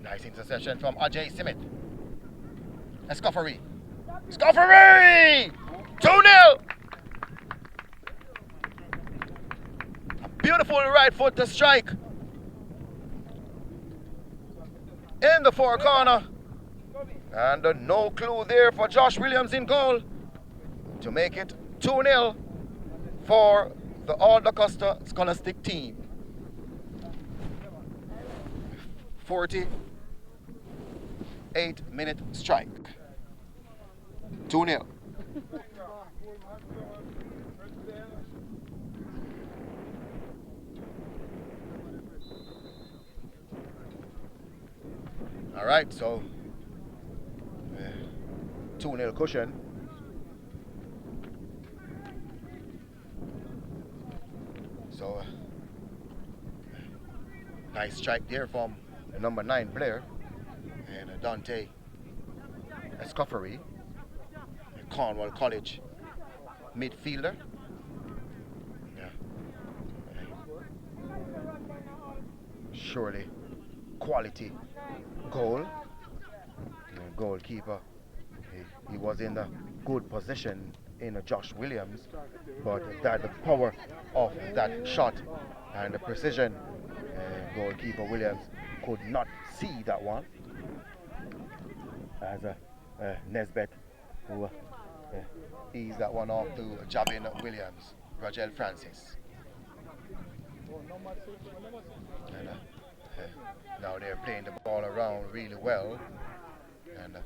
Nice interception from Ajay Smith. Escoffery. Escoffery! 2-0! A beautiful right foot to strike. In the far corner. And no clue there for Josh Williams in goal to make it 2-0 for the Dacosta Scholastic team. 48-minute strike. 2-0. All right, so 2-0 cushion. So nice strike there from the number 9 player and Dante Escoffery, Cornwall College midfielder. Yeah. Surely quality goal. The goalkeeper, he was in the good position in Josh Williams, but that the power of that shot and the precision, goalkeeper Williams could not see that one. As Nesbeth who eased that one off to Jabin Williams, Rogel Francis. And now they're playing the ball around really well, and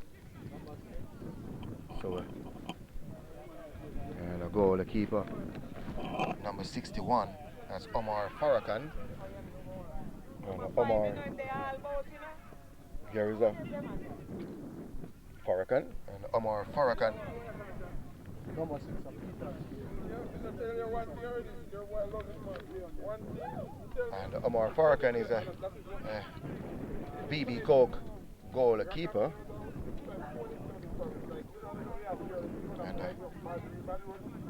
so and a goalkeeper number 61, that's Omar Farrakhan. Omar, here is a Farrakhan, and Omar Farrakhan. And Omar Farrakhan is a BB Coke goalkeeper.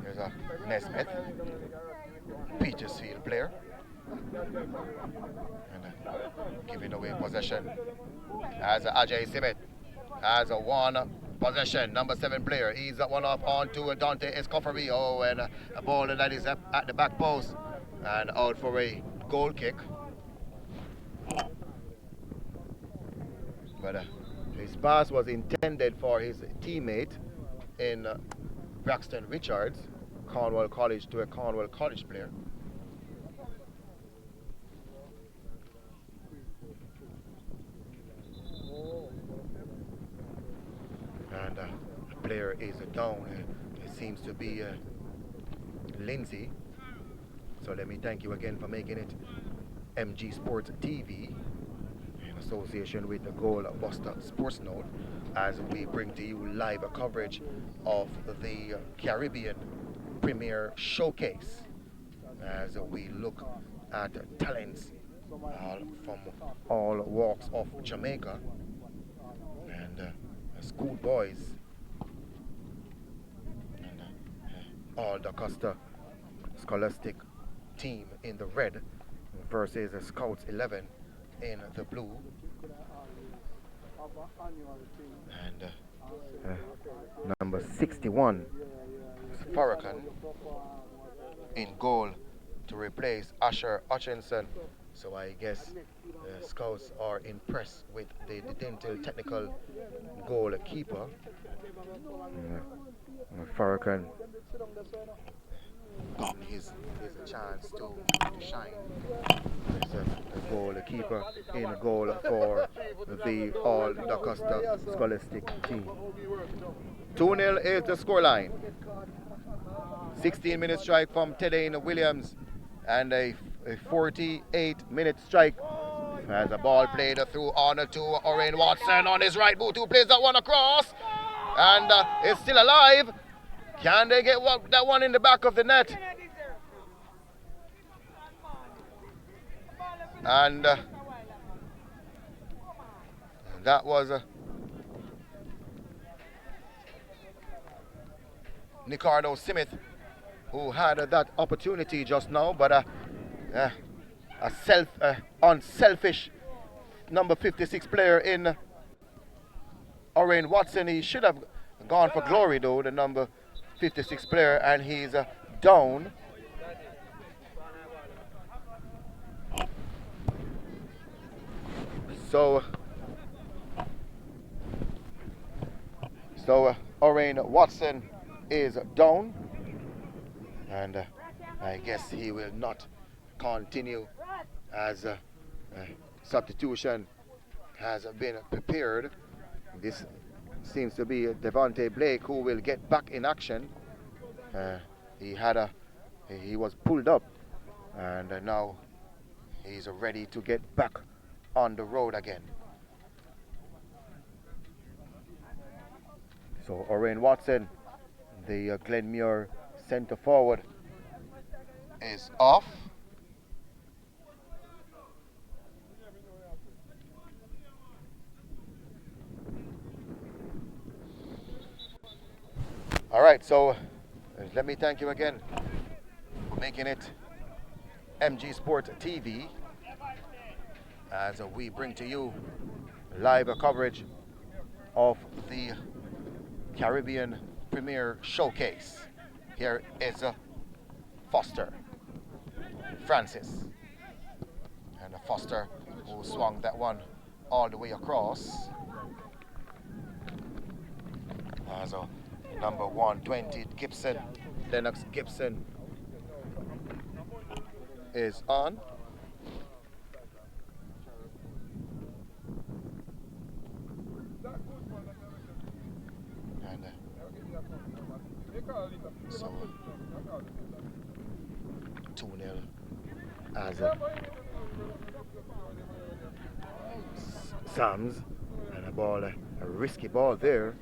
And There's a Nesmith, Petersfield player, and giving away possession as Ajay Simit has a one possession, number 7 player. He's one off on to Dante Escoffery. Oh, and a ball that is up at the back post and out for a goal kick. But his pass was intended for his teammate in Braxton Richards, Cornwall College, to a Cornwall College player. And the player is down. It seems to be Lindsay. So let me thank you again for making it MG Sports TV in association with the Goal Buster Sports Note, as we bring to you live coverage of the Caribbean Premier Showcase, as we look at talents from all walks of Jamaica, and schoolboys, and all Dacosta Scholastic team in the red versus the Scouts 11 in the blue. And number 61, Farrakhan, in goal to replace Asher Hutchinson. So I guess the Scouts are impressed with the dental technical goalkeeper. Farrakhan got his chance to shine. There's a goalkeeper in goal for the All Dacosta Scholastic team. 2-0 is the scoreline. 16-minute strike from Tedane Williams and a 48-minute strike as the ball played through on to Oren Watson on his right boot, who plays that one across and is still alive. Can they get that one in the back of the net? And that was Nicardo Smith who had that opportunity just now, but a unselfish number 56 player in Oren Watson. He should have gone for glory though, the number 56 player, and he's down. So Oren Watson is down, and I guess he will not continue, as substitution has been prepared. This seems to be Devontae Blake, who will get back in action. He was pulled up, and now he's ready to get back on the road again. So Oren Watson, the Glenmuir centre forward, is off. All right, so let me thank you again for making it MG Sport TV, as we bring to you live coverage of the Caribbean Premier Showcase. Here is Foster Francis, and Foster who swung that one all the way across. As number 120 Gibson, Lennox Gibson, is on. And so 2-0 as Sams, and a ball, a risky ball there.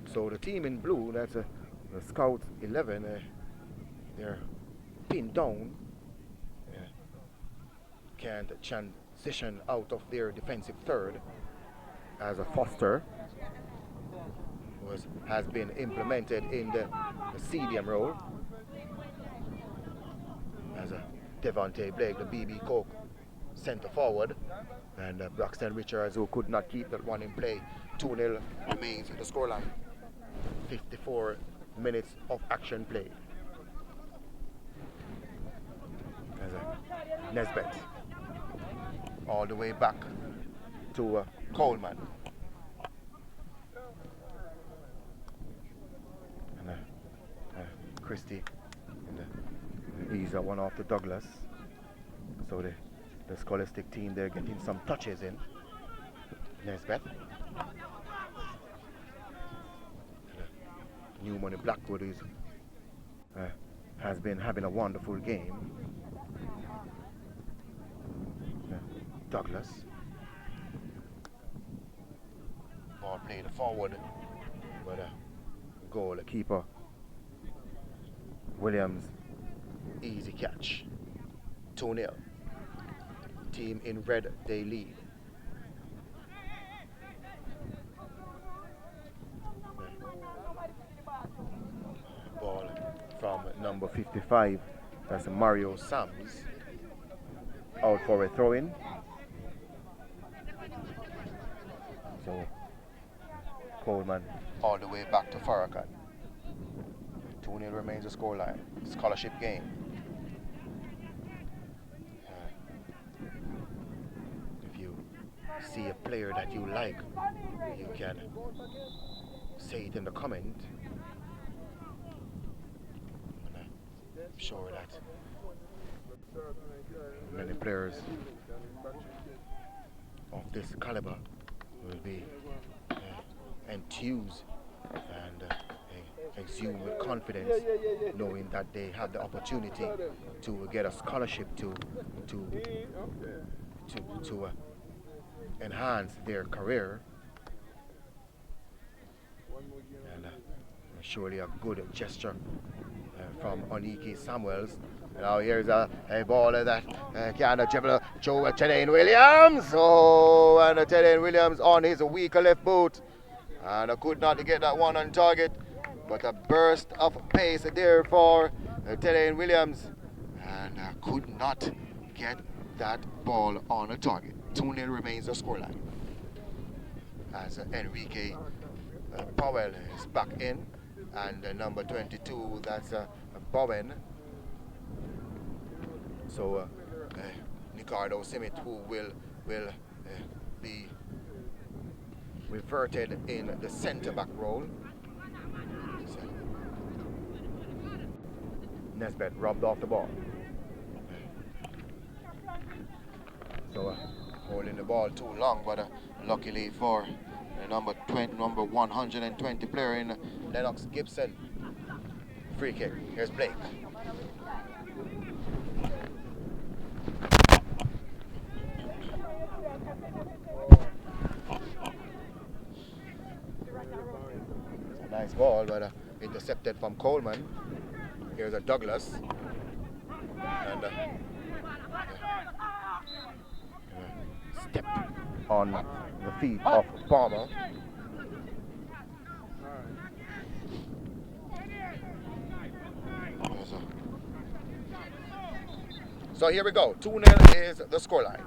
So the team in blue, that's the Scouts 11, they're pinned down. can't transition out of their defensive third as a Foster has been implemented in the CDM role as a Devontae Blake, the BB Coke centre forward, and Braxton Richards, who could not keep that one in play. 2-0 remains the scoreline. 54 minutes of action played. As a Nesbet all the way back to Coleman. And Christie. And he's one off the Douglas. So the Scholastic team, they're getting some touches in. Nesbet. Newman in Blackwood has been having a wonderful game. Douglas. Ball played forward, but goalkeeper Williams, easy catch. 2-0. Team in red, they lead. Ball from number 55, that's Mario Sams, out for a throw-in. So Coleman all the way back to Farrakhan. 2-0 remains the scoreline. Scholarship game. If you see a player that you like, you can say it in the comment. I'm sure that many players of this caliber will be enthused and exude with confidence, knowing that they have the opportunity to get a scholarship to enhance their career, and surely a good gesture from Oniki Samuels. Now here's a ball that can dribble to Tedane Williams. Oh, and Tedane Williams on his weaker left boot, and I could not get that one on target, but a burst of pace there for Tedane Williams, and could not get that ball on a target. 2-0 remains the scoreline as Enrique Powell is back in, and number 22, that's Bowen. So Ricardo Simit, who will be reverted in the centre back role. So, Nesbet robbed off the ball. So holding the ball too long, but luckily for the number 120 player in Lennox Gibson. Free kick. Here's Blake. It's a nice ball, but intercepted from Coleman. Here's a Douglas. And step on the feet of Palmer. So here we go. 2-0 is the scoreline.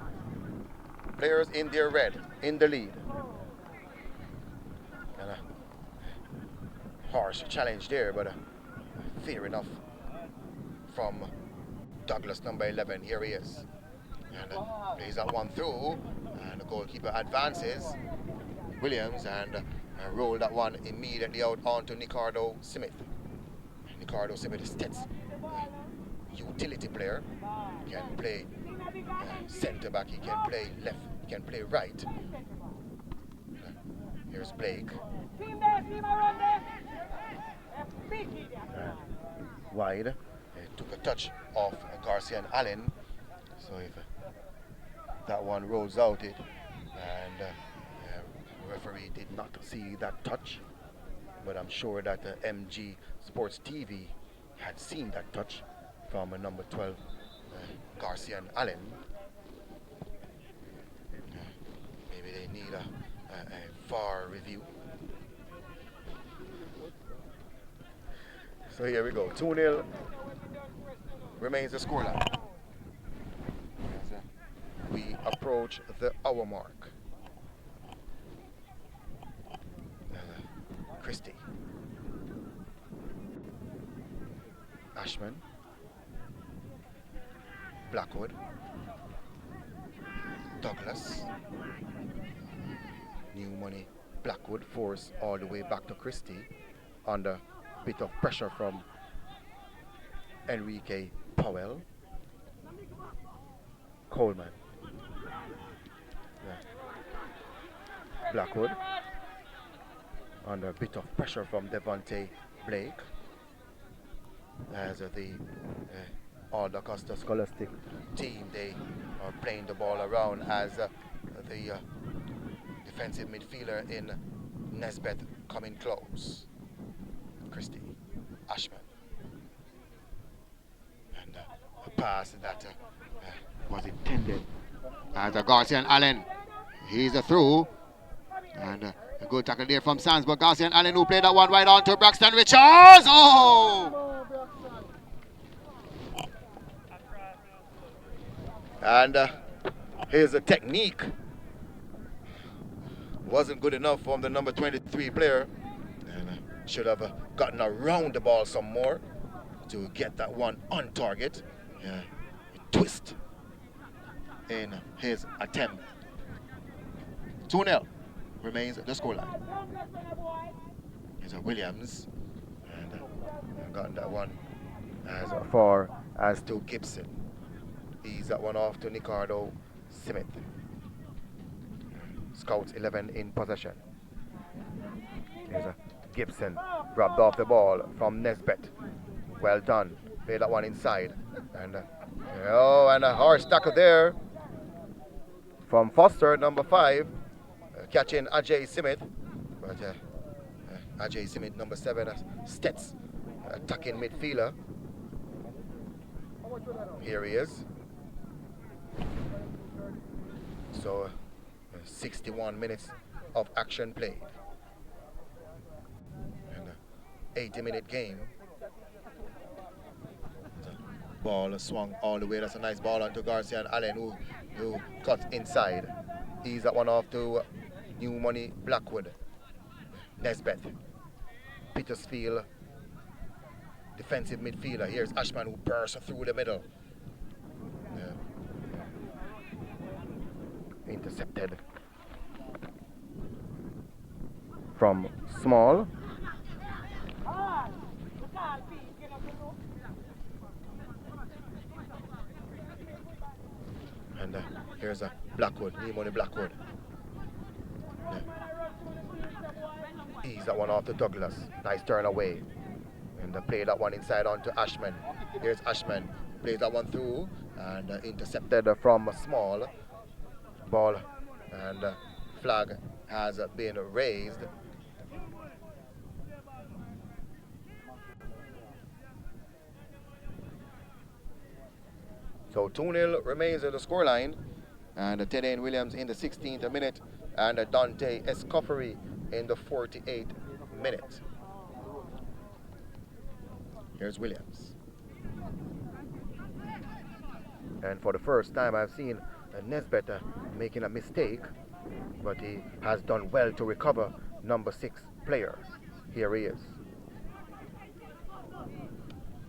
Players in their red, in the lead. And a harsh challenge there, but fair enough from Douglas, number 11. Here he is. And plays that one through, and the goalkeeper advances. Williams, and roll that one immediately out onto Ricardo Smith. Ricardo Smith is Stet's utility player. He can play centre back, he can play left, he can play right. Here's Blake. Wide. Took a touch off Garcia and Allen. So if that one rolls out it, and the referee did not see that touch, but I'm sure that MG Sports TV had seen that touch from number 12, Garcia and Allen. for review. So here we go. 2-0 remains the scoreline. As we approach the hour mark. Christie. Ashman. Blackwood. Douglas. New money. Blackwood force all the way back to Christie under bit of pressure from Enrique Powell. Coleman. Yeah. Blackwood under a bit of pressure from Devontae Blake as the all Dacosta Scholastic team, they are playing the ball around as the defensive midfielder in Nesbeth coming close. Christie, Ashman, and a pass that was intended as Garcia and Allen. He's a through, and a good tackle there from Sands, but Garcia and Allen who played that one right on to Braxton Richards. Oh! And here's a technique. Wasn't good enough from the number 23 player. And should have gotten around the ball some more to get that one on target. Twist in his attempt. 2-0 remains the scoreline. Here's a Williams. And got that one as far as to Gibson. He's that one off to Ricardo Smith. Scouts 11 in possession. Here's a Gibson, grabbed off the ball from Nesbeth. Well done. Play that one inside. And and a harsh tackle there from Foster, number 5, catching Ajay Smith. But Ajay Smith, number 7, Stets, attacking midfielder. Here he is. So 61 minutes of action played. And 80-minute game. The ball swung all the way. That's a nice ball onto Garcia and Allen who cuts inside. He's that one off to New Money Blackwood. Nesbeth. Petersfield. Defensive midfielder. Here's Ashman who bursts through the middle. Intercepted from Small. And here's a Blackwood, New Money Blackwood. Ease that one off to Douglas. Nice turn away. And play that one inside onto Ashman. Here's Ashman. Plays that one through and intercepted from Small. Ball and flag has been raised. So 2-0 remains at the scoreline, and Tedane Williams in the 16th minute and Dante Escoffery in the 48th minute. Here's Williams. And for the first time I've seen Nesbeth making a mistake, but he has done well to recover number 6 player. Here he is.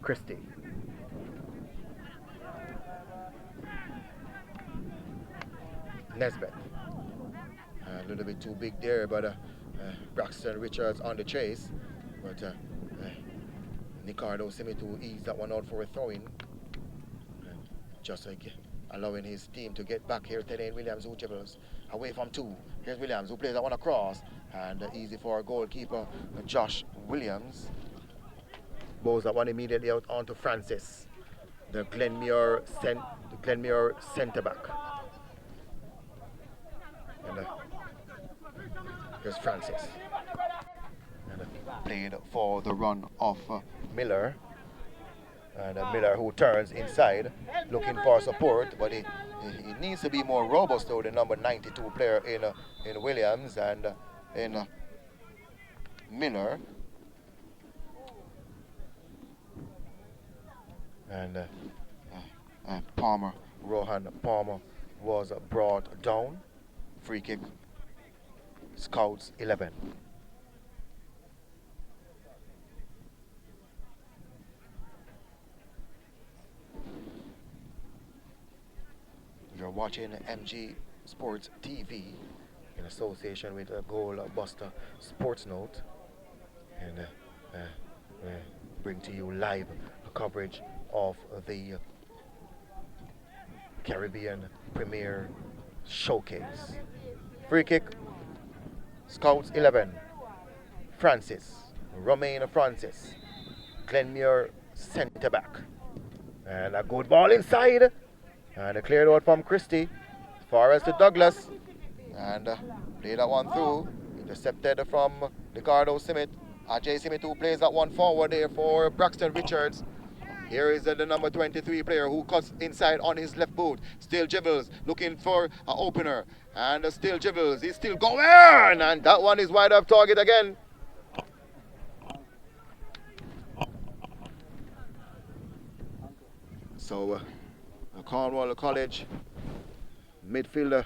Christie. Nesbeth. A little bit too big there, but Braxton Richards on the chase. But Ricardo Smith to ease that one out for a throw-in. Just like allowing his team to get back here. Tedane Williams who dribbles away from 2. Here's Williams who plays that one across. And easy for our goalkeeper, Josh Williams. Bows that one immediately out onto Francis, the Glenmuir centre back. And here's Francis. And played for the run of Miller. And Miller who turns inside, looking for support, but he needs to be more robust though, the number 92 player in Williams, and in Miller. And Palmer, Rohan Palmer was brought down. Free kick, Scouts 11. You're watching MG Sports TV in association with Goalbuster Sports Note, and we bring to you live coverage of the Caribbean Premier Showcase. Free kick, Scouts 11. Francis, Romain Francis, Glenmuir centre back. And a good ball inside. And a cleared out from Christie. As far as to Douglas. And play that one through. Intercepted from Ricardo Simit. Ajay Simit who plays that one forward there for Braxton Richards. Here is the number 23 player who cuts inside on his left boot. Still Gibbles looking for an opener. And still Gibbles, he's still going. And that one is wide off target again. So Cornwall College midfielder,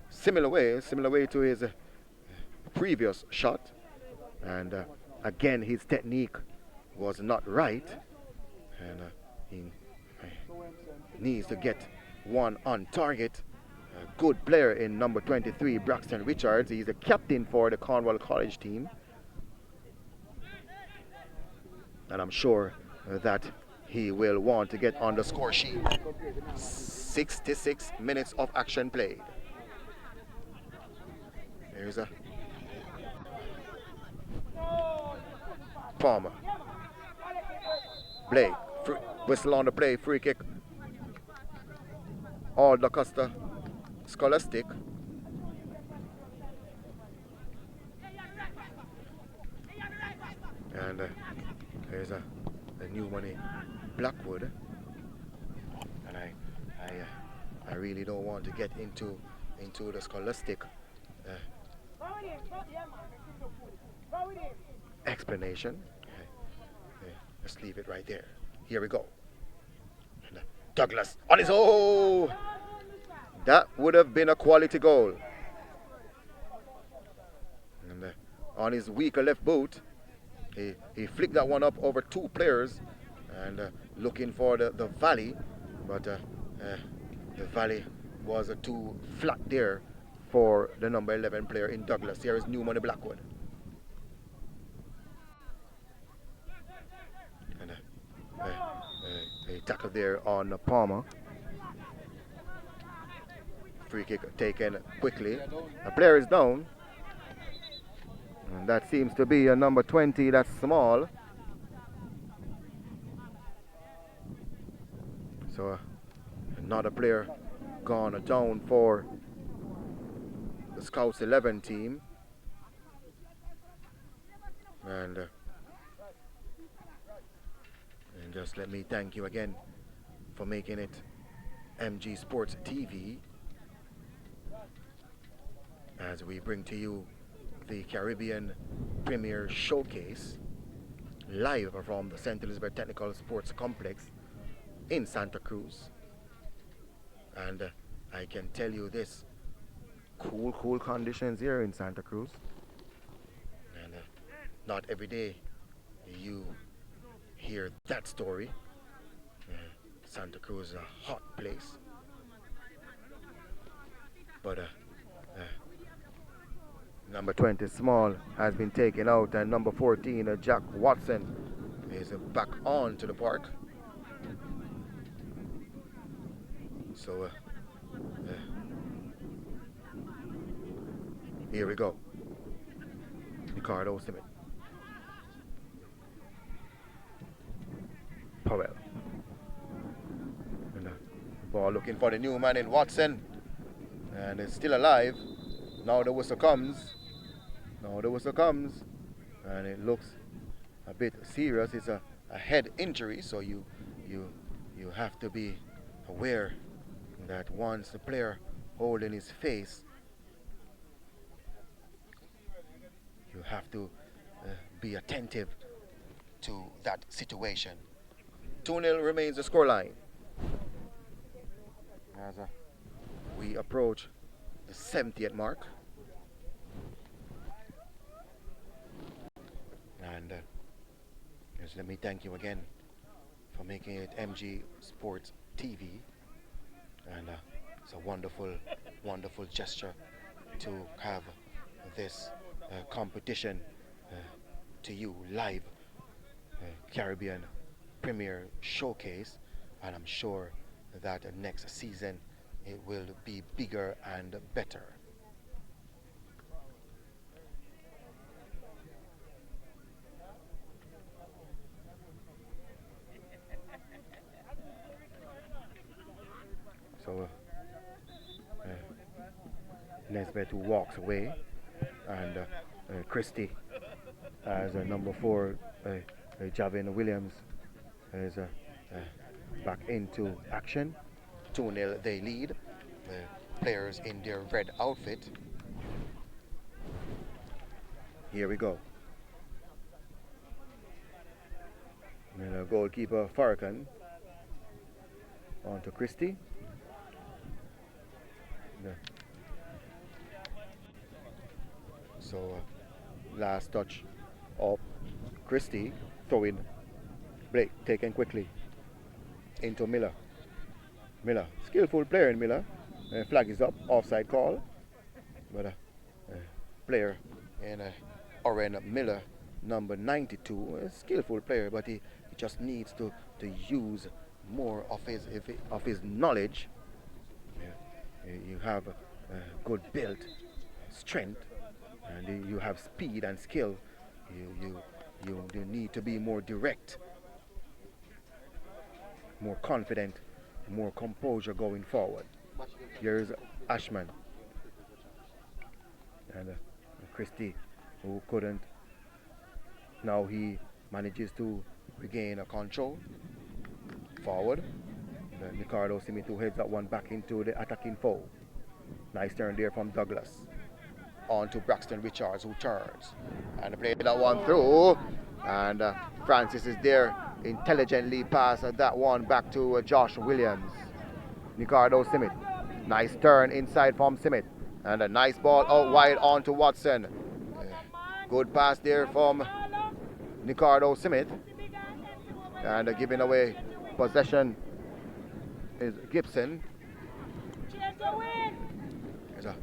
similar way to his previous shot. And again, his technique was not right, and he needs to get one on target. A good player in number 23, Braxton Richards. He's the captain for the Cornwall College team, and I'm sure that he will want to get on the score sheet. 66 minutes of action played. There's a Palmer. Blake, whistle on the play, free kick. All Dacosta, Scholastic. And there's a new money, Blackwood. And I really don't want to get into the Scholastic explanation. Let's leave it right there. Here we go. Douglas on his own. That would have been a quality goal. And on his weaker left boot, he flicked that one up over two players and looking for the volley, but the volley was too flat there for the number 11 player in Douglas. Here is New Money Blackwood. A tackle there on Palmer. Free kick taken quickly. The player is down. And that seems to be a number 20, that's small. So another player gone down for the Scouts 11 team. And just let me thank you again for making it MG Sports TV as we bring to you the Caribbean Premier Showcase live from the St. Elizabeth Technical Sports Complex in Santa Cruz. And I can tell you this, cool conditions here in Santa Cruz. And not every day you hear that story. Santa Cruz is a hot place. But number 20 Small has been taken out, and number 14 Jack Watson is back on to the park. So here we go. Ricardo Simit. Powell. And the ball looking for the new man in Watson. And it's still alive. Now the whistle comes. And it looks a bit serious. It's a head injury, so you have to be aware that once the player holding his face you have to be attentive to that situation. 2-0 remains the scoreline as we approach the 70th mark. And just let me thank you again for making it MG Sports TV. And it's a wonderful, wonderful gesture to have this competition to you live, Caribbean Premier Showcase, and I'm sure that next season it will be bigger and better. So Nesbitt who walks away, and Christie as number 4, Javin Williams is back into action. 2-0 they lead. The players in their red outfit. Here we go. And goalkeeper Farrakhan on to Christie. So last touch of Christie, throwing Blake taken quickly into Miller. Miller, skillful player in Miller. Flag is up, offside call. But player in Oren Miller, number 92, a skillful player, but he just needs to use more of his knowledge. You have good build, strength, and you have speed and skill. You need to be more direct, more confident, more composure going forward. Here's Ashman and Christie, who couldn't. Now he manages to regain a control forward. Ricardo Simitu heads that one back into the attacking foe. Nice turn there from Douglas. On to Braxton Richards, who turns and played that one through, and Francis is there, intelligently pass that one back to Josh Williams. Ricardo Simit, nice turn inside from Simit, and a nice ball out wide on to Watson. Good pass there from Ricardo Simit, and giving away possession is Gibson. There's a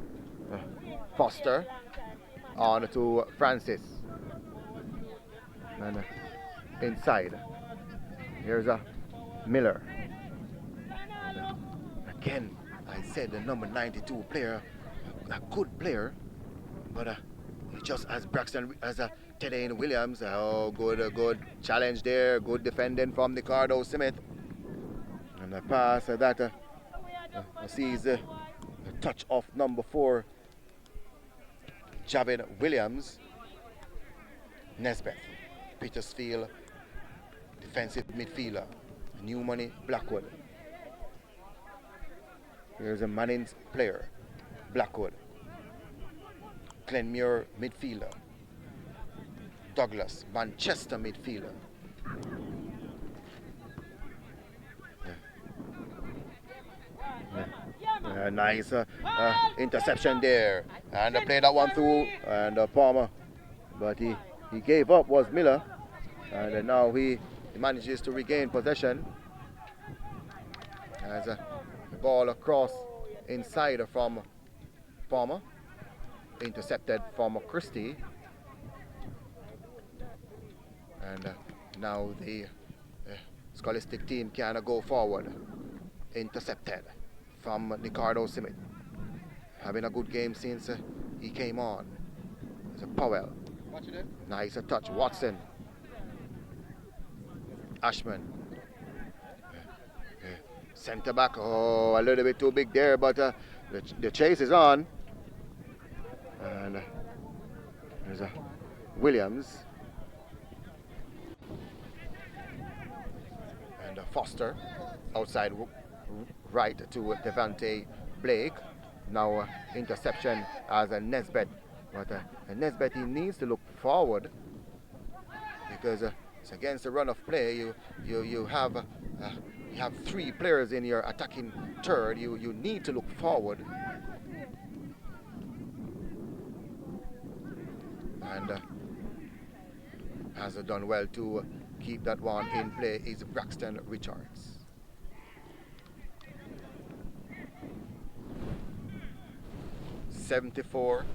Foster on to Francis, and inside here's a Miller. Again, I said the number 92 player, a good player, but just as Braxton, as Teddy Williams. Oh, good challenge there, good defending from Ricardo Smith, and a pass that sees the touch of number 4, Javin Williams. Nesbitt, Petersfield, defensive midfielder, New Money Blackwood. Here's a Manning's player, Blackwood. Glenmuir midfielder. Douglas, Manchester midfielder. Nice interception there, and played that one through, and Palmer, but he gave up, was Miller, and now he manages to regain possession as a ball across inside from Palmer, intercepted from Christie, and now the Scholastic team can go forward. Intercepted from Ricardo Simit, having a good game since he came on. It's a Powell, nice touch. Watson, Ashman, centre back. Oh, a little bit too big there, but the chase is on. And there's a Williams and Foster outside right to Devante Blake. Now interception as a Nesbitt But Nesbet, he needs to look forward because it's against the run of play. You have three players in your attacking third. You need to look forward. And has done well to keep that one in play is Braxton Richards. '74,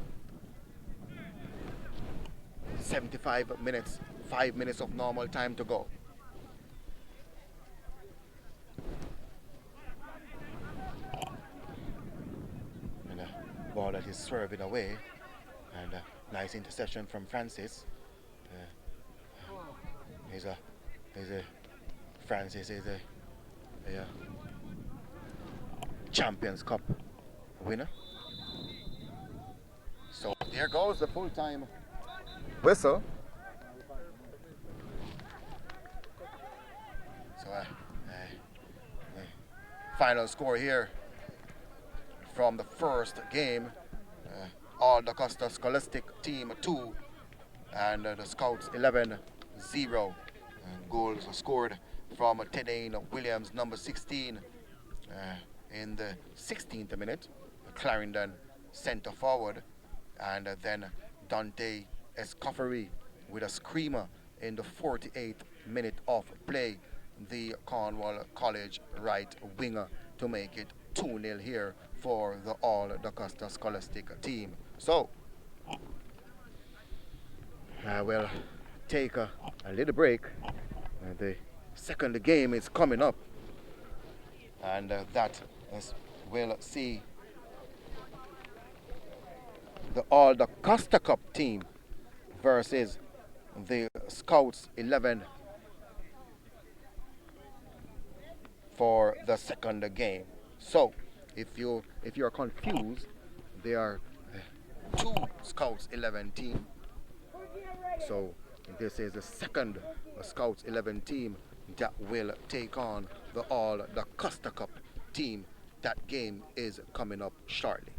75 minutes, 5 minutes of normal time to go. And a ball that is swerving away, and a nice interception from Francis. Francis is a Champions Cup winner. So there goes the full-time whistle. So final score here from the first game, all Dacosta Scholastic team 2 and the Scouts 11-0. Goals scored from Tedane Williams, number 16, in the 16th minute, Clarendon centre forward, and then Dante Escoffery with a screamer in the 48th minute of play, the Cornwall College right winger, to make it 2-0 here for the all Dacosta Scholastic team. So I will take a little break. The second game is coming up, and that will see the all Dacosta Cup team versus the Scouts 11 for the second game. So if you're confused, there are two Scouts 11 team. So this is the second Scouts 11 team that will take on the all Dacosta Cup team. That game is coming up shortly.